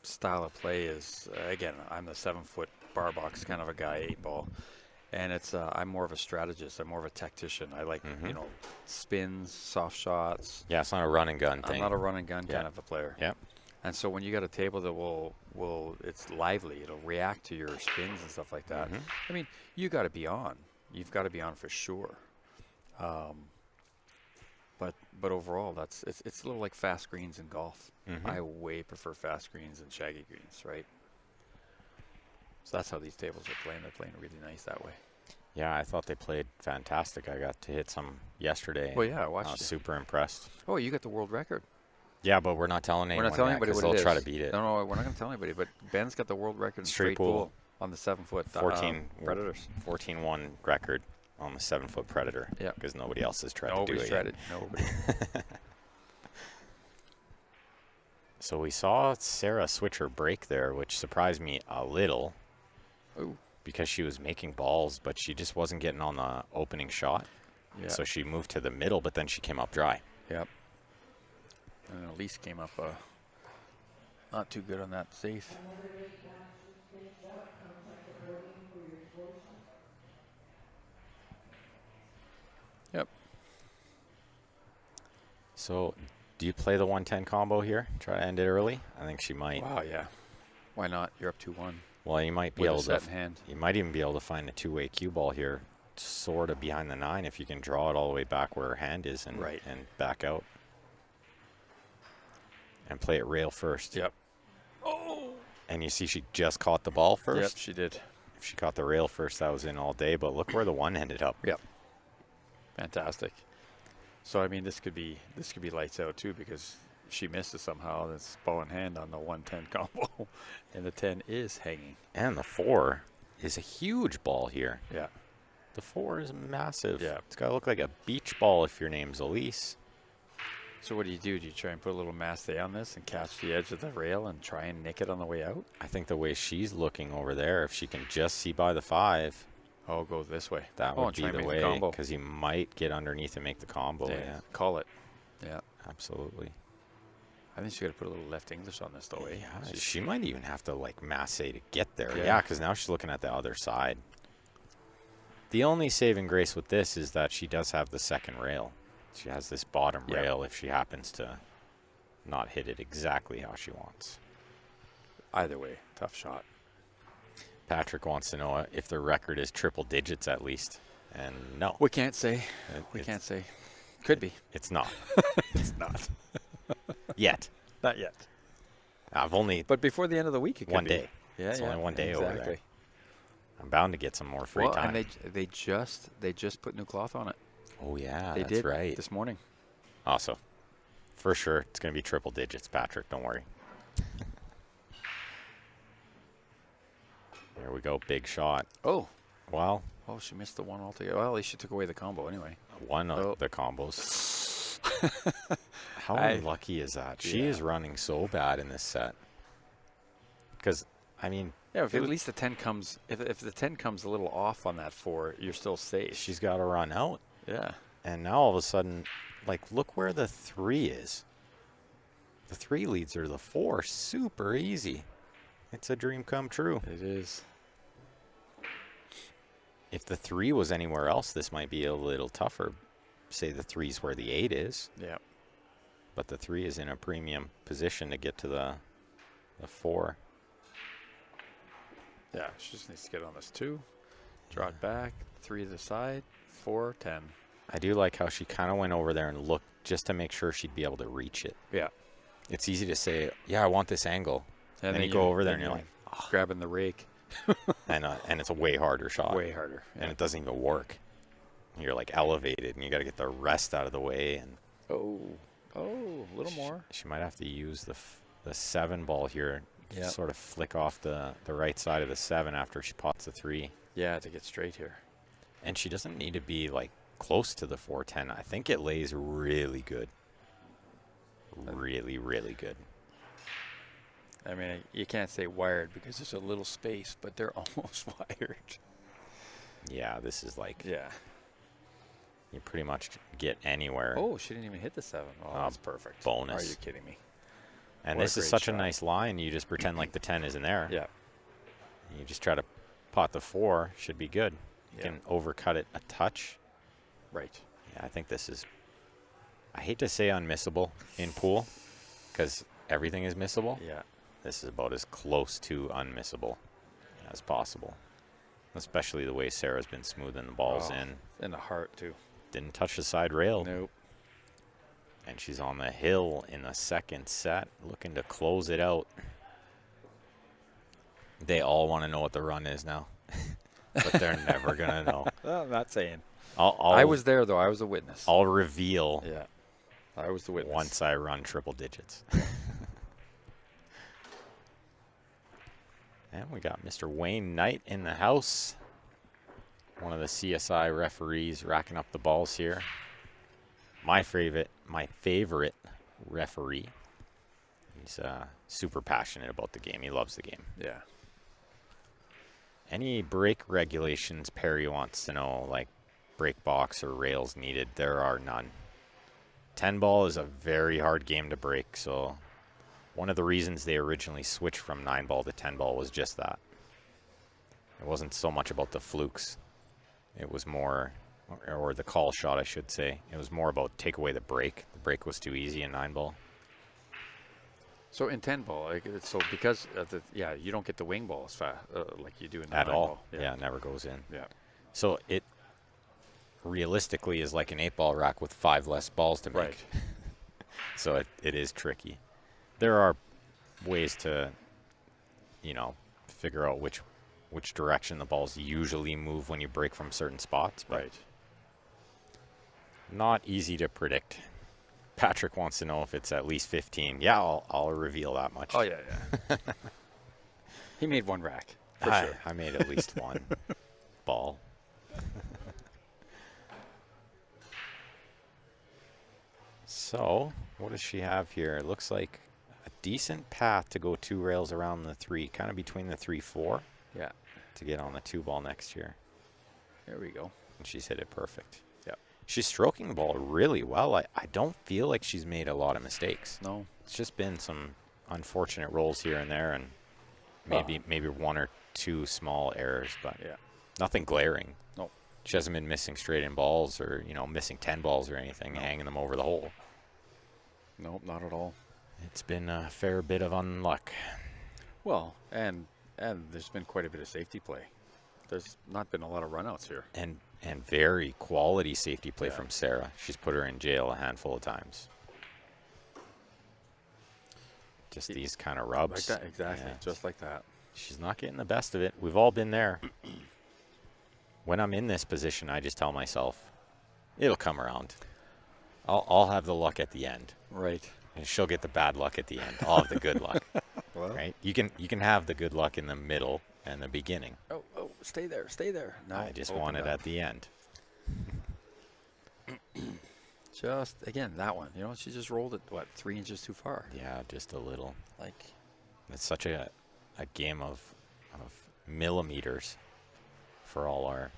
style of play is again, I'm the 7-foot bar box kind of a guy, 8-ball, and it's I'm more of a strategist. I'm more of a tactician. I like spins, soft shots. Yeah, it's not a run and gun thing. I'm not a run and gun kind of a player. Yeah. And so when you got a table that will it's lively, it'll react to your spins and stuff like that. I mean, you got to be on. You've got to be on for sure. But overall, it's a little like fast greens in golf. I way prefer fast greens than shaggy greens, right? So that's how these tables are playing. They're playing really nice that way. Yeah, I thought they played fantastic. I got to hit some yesterday. Well, yeah, I watched I was super impressed. Oh, you got the world record. Yeah, but we're not telling anyone. We're not telling anybody what it is. They'll try to beat it. No, we're not going to tell anybody. But Ben's got the world record in straight pool on the 7-foot 14 Predators. 14-1 record on the 7-foot Predator. Yeah, because nobody else has tried to do it. Nobody. So we saw Sara switch her break there, which surprised me a little. Ooh. Because she was making balls, but she just wasn't getting on the opening shot. Yeah. So she moved to the middle, but then she came up dry. Yep. And Elise came up not too good on that safe. Yep. So do you play the 110 combo here? Try to end it early? I think she might. Wow, yeah. Why not? You're up 2-1. Well, you might be able to. Set in hand. You might even be able to find a two-way cue ball here, sort of behind the 9, if you can draw it all the way back where her hand is and back out, and play it rail first. Yep. Oh. And you see, she just caught the ball first. Yep, she did. If she caught the rail first, that was in all day. But look where the 1 ended up. Yep. Fantastic. So I mean, this could be lights out too, because she missed it somehow. That's ball in hand on the 110 combo, and the 10 is hanging. And the 4 is a huge ball here. Yeah. The 4 is massive. Yeah. It's got to look like a beach ball if your name's Elise. So what do? Do you try and put a little massé on this and catch the edge of the rail and try and nick it on the way out? I think the way she's looking over there, if she can just see by the 5. Oh, go this way. That would be the way, because you might get underneath and make the combo. Yeah. Call it. Yeah. Absolutely. I think she's got to put a little left English on this, though. Yeah, she might even have to, like, massé to get there. Yeah, because now she's looking at the other side. The only saving grace with this is that she does have the second rail. She has this bottom rail if she happens to not hit it exactly how she wants. Either way, tough shot. Patrick wants to know if the record is triple digits at least. And no. We can't say. Can't say. Could be. It's not. It's not. Yet. Not yet. I've only. But before the end of the week, it could one be. day. Yeah, it's only one day exactly. over there. I'm bound to get some more free time. And they just put new cloth on it. Oh yeah, they that's did right. This morning. Also, for sure, it's going to be triple digits, Patrick. Don't worry. There we go. Big shot. Oh. Well. Oh, she missed the 1 altogether. Well, at least she took away the combo anyway. One of the combos. How unlucky is that? She is running so bad in this set. Because, I mean. Yeah, if at least the 10 comes. If the 10 comes a little off on that 4, you're still safe. She's got to run out. Yeah. And now all of a sudden, like, look where the 3 is. The 3 leads her. The 4, super easy. It's a dream come true. It is. If the 3 was anywhere else, this might be a little tougher. Say the 3's where the 8 is. Yeah. But the 3 is in a premium position to get to the 4. Yeah, she just needs to get on this 2. Draw it back. 3 to the side. 4, 10. I do like how she kind of went over there and looked just to make sure she'd be able to reach it. Yeah. It's easy to say, yeah, I want this angle. And then you go over there and you're like, oh. Grabbing the rake. and it's a way harder shot. Way harder. Yeah. And it doesn't even work. You're like elevated and you got to get the rest out of the way. And a little more. She might have to use the 7 ball here. Yeah. Sort of flick off the right side of the 7 after she pots the 3. Yeah, to get straight here. And she doesn't need to be like close to the 410. I think it lays really good. Really, really good. I mean, you can't say wired because there's a little space, but they're almost wired. Yeah, this is like, Yeah. you pretty much get anywhere. Oh, she didn't even hit the 7. Oh, that's perfect. Bonus. Are you kidding me? And What a this is great such shot. a nice line. You just pretend like the 10 isn't there. Yeah. You just try to pot the 4. Should be good. You Yeah. can overcut it a touch. Right. Yeah, I think this is, I hate to say unmissable in pool because everything is missable. Yeah. This is about as close to unmissable as possible. Especially the way Sarah's been smoothing the balls in. In the heart, too. Didn't touch the side rail. Nope. And she's on the hill in the second set, looking to close it out. They all want to know what the run is now. But they're never going to know. Well, I'm not saying. I was there, though. I was a witness. I'll reveal Yeah. I was the witness. once I run triple digits. And we got Mr. Wayne Knight in the house. One of the CSI referees racking up the balls here. My favorite referee. He's super passionate about the game. He loves the game. Yeah. Any break regulations Perry wants to know, like break box or rails needed? There are none. 10 ball is a very hard game to break, so one of the reasons they originally switched from 9 ball to 10 ball was just that. It wasn't so much about the flukes. It was more, or the call shot, I should say. It was more about take away the break. The break was too easy in 9 ball. So in 10 ball, so because of you don't get the wing ball as fast like you do in the At 9 all. ball. Yeah, it never goes in. Yeah. So it realistically is like an 8 ball rack with 5 less balls to make. Right. So it is tricky. There are ways to, figure out which direction the balls usually move when you break from certain spots. But Right. not easy to predict. Patrick wants to know if it's at least 15. Yeah, I'll reveal that much. Oh, yeah. He made one rack, for sure. I made at least one ball. So, what does she have here? It looks like a decent path to go 2 rails around the 3, kind of between the 3-4 Yeah. to get on the 2 ball next year. There we go. And she's hit it perfect. Yep. She's stroking the ball really well. I don't feel like she's made a lot of mistakes. No. It's just been some unfortunate rolls here and there, and maybe 1 or 2 small errors, but Yeah. nothing glaring. No. She hasn't been missing straight in balls or, missing 10 balls or anything, hanging them over the hole. Nope, not at all. It's been a fair bit of unluck. Well, and there's been quite a bit of safety play. There's not been a lot of runouts here. And very quality safety play Yeah. from Sara. She's put her in jail a handful of times. Just these kind of rubs. Like that, exactly. Yeah. Just like that. She's not getting the best of it. We've all been there. When I'm in this position, I just tell myself, it'll come around. I'll have the luck at the end. Right. And she'll get the bad luck at the end. I'll have the good luck. Well. Right? You can have the good luck in the middle and the beginning. Oh, stay there, stay there. No, I just want it at the end. Just, again, that one. She just rolled it, 3 inches too far. Yeah, just a little. Like, It's such a game of millimeters for all our.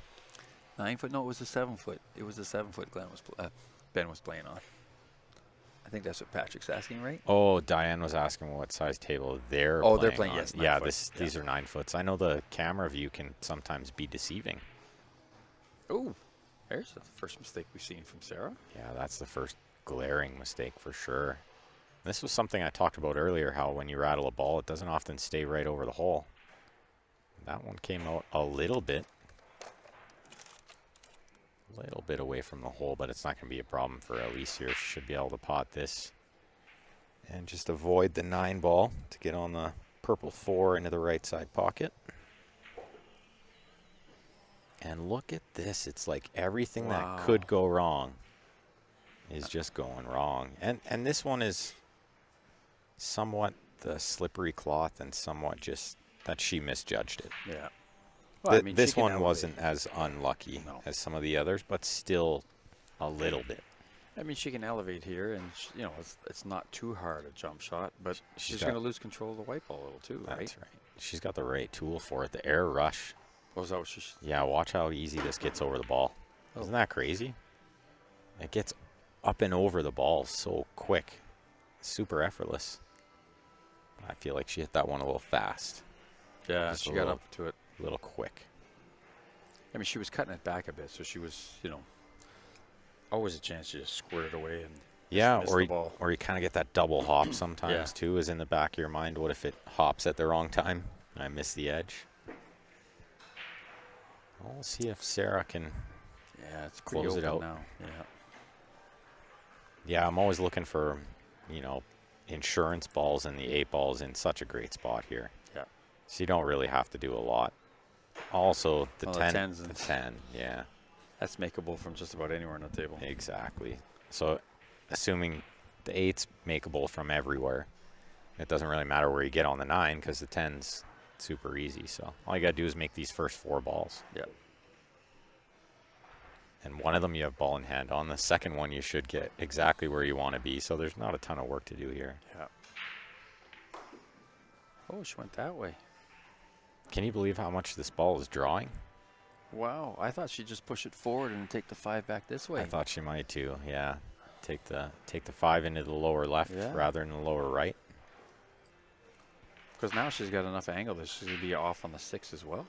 9 foot? No, it was a 7 foot. It was a 7 foot Ben was playing on. I think that's what Patrick's asking, right? Oh, Diane was asking what size table they're playing. Oh, they're playing, on. yes, 9 Yeah, foot. these are 9 foots. I know the camera view can sometimes be deceiving. Oh, there's the first mistake we've seen from Sara. Yeah, that's the first glaring mistake for sure. This was something I talked about earlier, how when you rattle a ball, it doesn't often stay right over the hole. That one came out a little bit away from the hole, but it's not going to be a problem for Elise here. She should be able to pot this and just avoid the 9 ball to get on the purple 4 into the right side pocket. And look at this. It's like everything that could go wrong is just going wrong. And this one is somewhat the slippery cloth and somewhat just that she misjudged it. Yeah. Well, I mean, this one wasn't as unlucky No. as some of the others, but still a little bit. I mean, she can elevate here, and you know, it's not too hard a jump shot, but she's going to lose control of the white ball a little too, right? That's right. She's got the right tool for it. The air rush. Oh, is that what she's? Yeah, watch how easy this gets over the ball. Oh. Isn't that crazy? It gets up and over the ball so quick. Super effortless. I feel like she hit that one a little fast. Yeah, she got up to it a little quick. I mean, she was cutting it back a bit, so she was, you know, always a chance to just squirt it away and miss the ball. Or you kind of get that double hop sometimes too, is in the back of your mind. What if it hops at the wrong time and I miss the edge? We'll see if Sara can it's close it out now. Yeah, I'm always looking for, you know, insurance balls, and the 8 ball is in such a great spot here. Yeah. So you don't really have to do a lot. Also, the 10, the 10, yeah. That's makeable from just about anywhere on the table. Exactly. So assuming the 8's makeable from everywhere, it doesn't really matter where you get on the 9 because the 10's super easy. So all you got to do is make these first 4 balls. Yeah. And one of them you have ball in hand on. The second one you should get exactly where you want to be. So there's not a ton of work to do here. Yeah. Oh, she went that way. Can you believe how much this ball is drawing? Wow, I thought she'd just push it forward and take the 5 back this way. I thought she might too, yeah. Take the 5 into the lower left rather than the lower right. Because now she's got enough angle that she's going to be off on the 6 as well.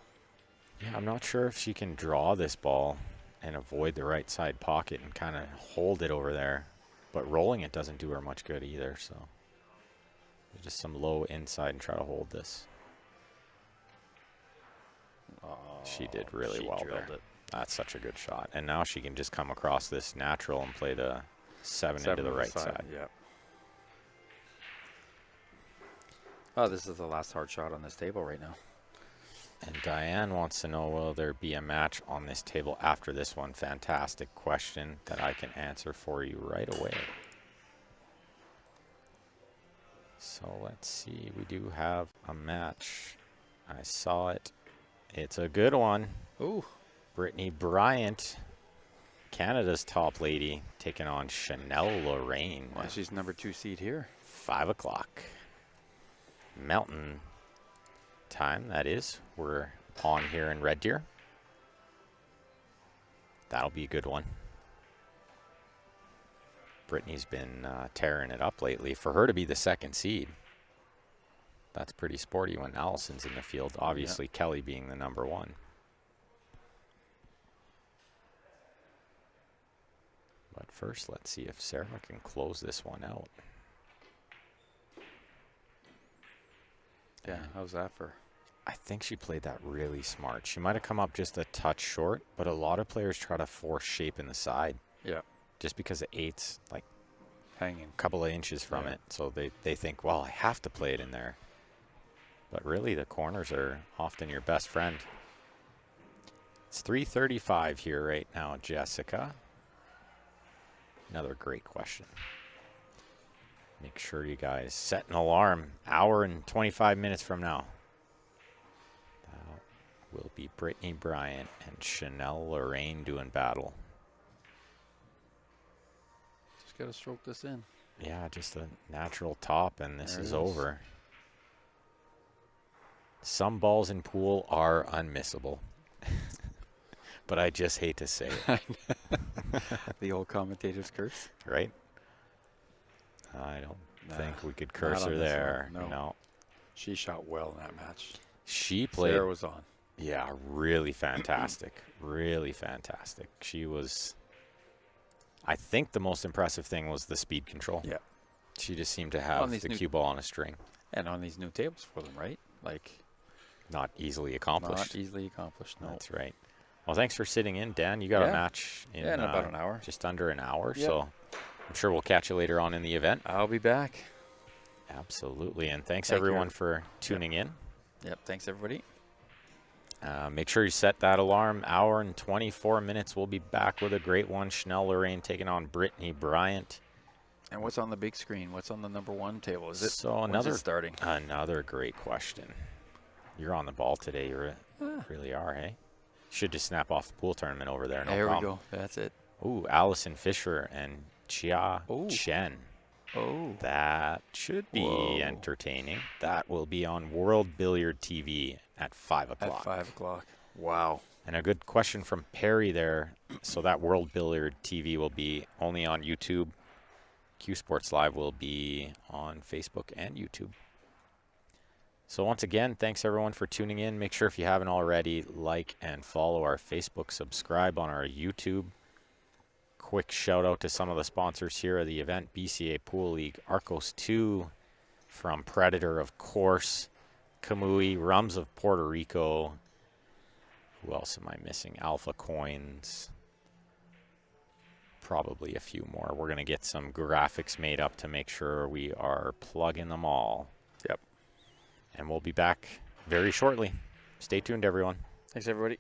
Yeah, I'm not sure if she can draw this ball and avoid the right side pocket and kind of hold it over there. But rolling it doesn't do her much good either, so just some low inside and try to hold this. She did really well there. That's such a good shot. And now she can just come across this natural and play the 7 into the right side. Yeah. Oh, this is the last hard shot on this table right now. And Diane wants to know, will there be a match on this table after this one? Fantastic question that I can answer for you right away. So let's see. We do have a match. I saw it. It's a good one. Ooh. Brittany Bryant, Canada's top lady, taking on Chanel Lorraine. Well, she's number 2 seed here. 5 o'clock. Mountain time, that is. We're on here in Red Deer. That'll be a good one. Brittany's been tearing it up lately. For her to be the 2nd seed, that's pretty sporty when Allison's in the field. Obviously, Kelly being the number 1. But first, let's see if Sara can close this one out. Yeah, how's that for? I think she played that really smart. She might have come up just a touch short, but a lot of players try to force shape in the side. Yeah. Just because the 8's like hanging a couple of inches from it. So they think, well, I have to play it in there. But really, the corners are often your best friend. It's 3:35 here right now, Jessica. Another great question. Make sure you guys set an alarm. Hour and 25 minutes from now. That will be Brittany Bryant and Chanel Lorraine doing battle. Just got to stroke this in. Yeah, just a natural top, and this is over. Some balls in pool are unmissable. But I just hate to say it. The old commentator's curse. Right? I don't think we could curse her there. No. She shot well in that match. She played. Sara was on. Yeah, really fantastic. Really fantastic. She was, I think the most impressive thing was the speed control. Yeah. She just seemed to have the cue ball on a string. And on these new tables for them, right? Like, not easily accomplished. Not easily accomplished, no. That's right. Well, thanks for sitting in, Dan. You got a match in about an hour. Just under an hour. Yep. So I'm sure we'll catch you later on in the event. I'll be back. Absolutely. And thanks everyone for tuning in. Yep. Thanks, everybody. Make sure you set that alarm. Hour and 24 minutes. We'll be back with a great one. Chanel Lorraine taking on Brittany Bryant. And what's on the big screen? What's on the number 1 table? Is it so starting? Another great question. You're on the ball today. You really are, hey? Should just snap off the pool tournament over there. No there problem. we go. That's it. Ooh, Allison Fisher and Chia Chen. Oh. That should be entertaining. That will be on World Billiard TV at 5 o'clock. At 5 o'clock. Wow. And a good question from Perry there. So that World Billiard TV will be only on YouTube. Q Sports Live will be on Facebook and YouTube. So once again, thanks everyone for tuning in. Make sure if you haven't already, like and follow our Facebook, subscribe on our YouTube. Quick shout out to some of the sponsors here of the event: BCA Pool League, Arcos 2 from Predator, of course, Kamui, Rums of Puerto Rico. Who else am I missing? Alpha Coins. Probably a few more. We're going to get some graphics made up to make sure we are plugging them all. Yep. And we'll be back very shortly. Stay tuned, everyone. Thanks, everybody.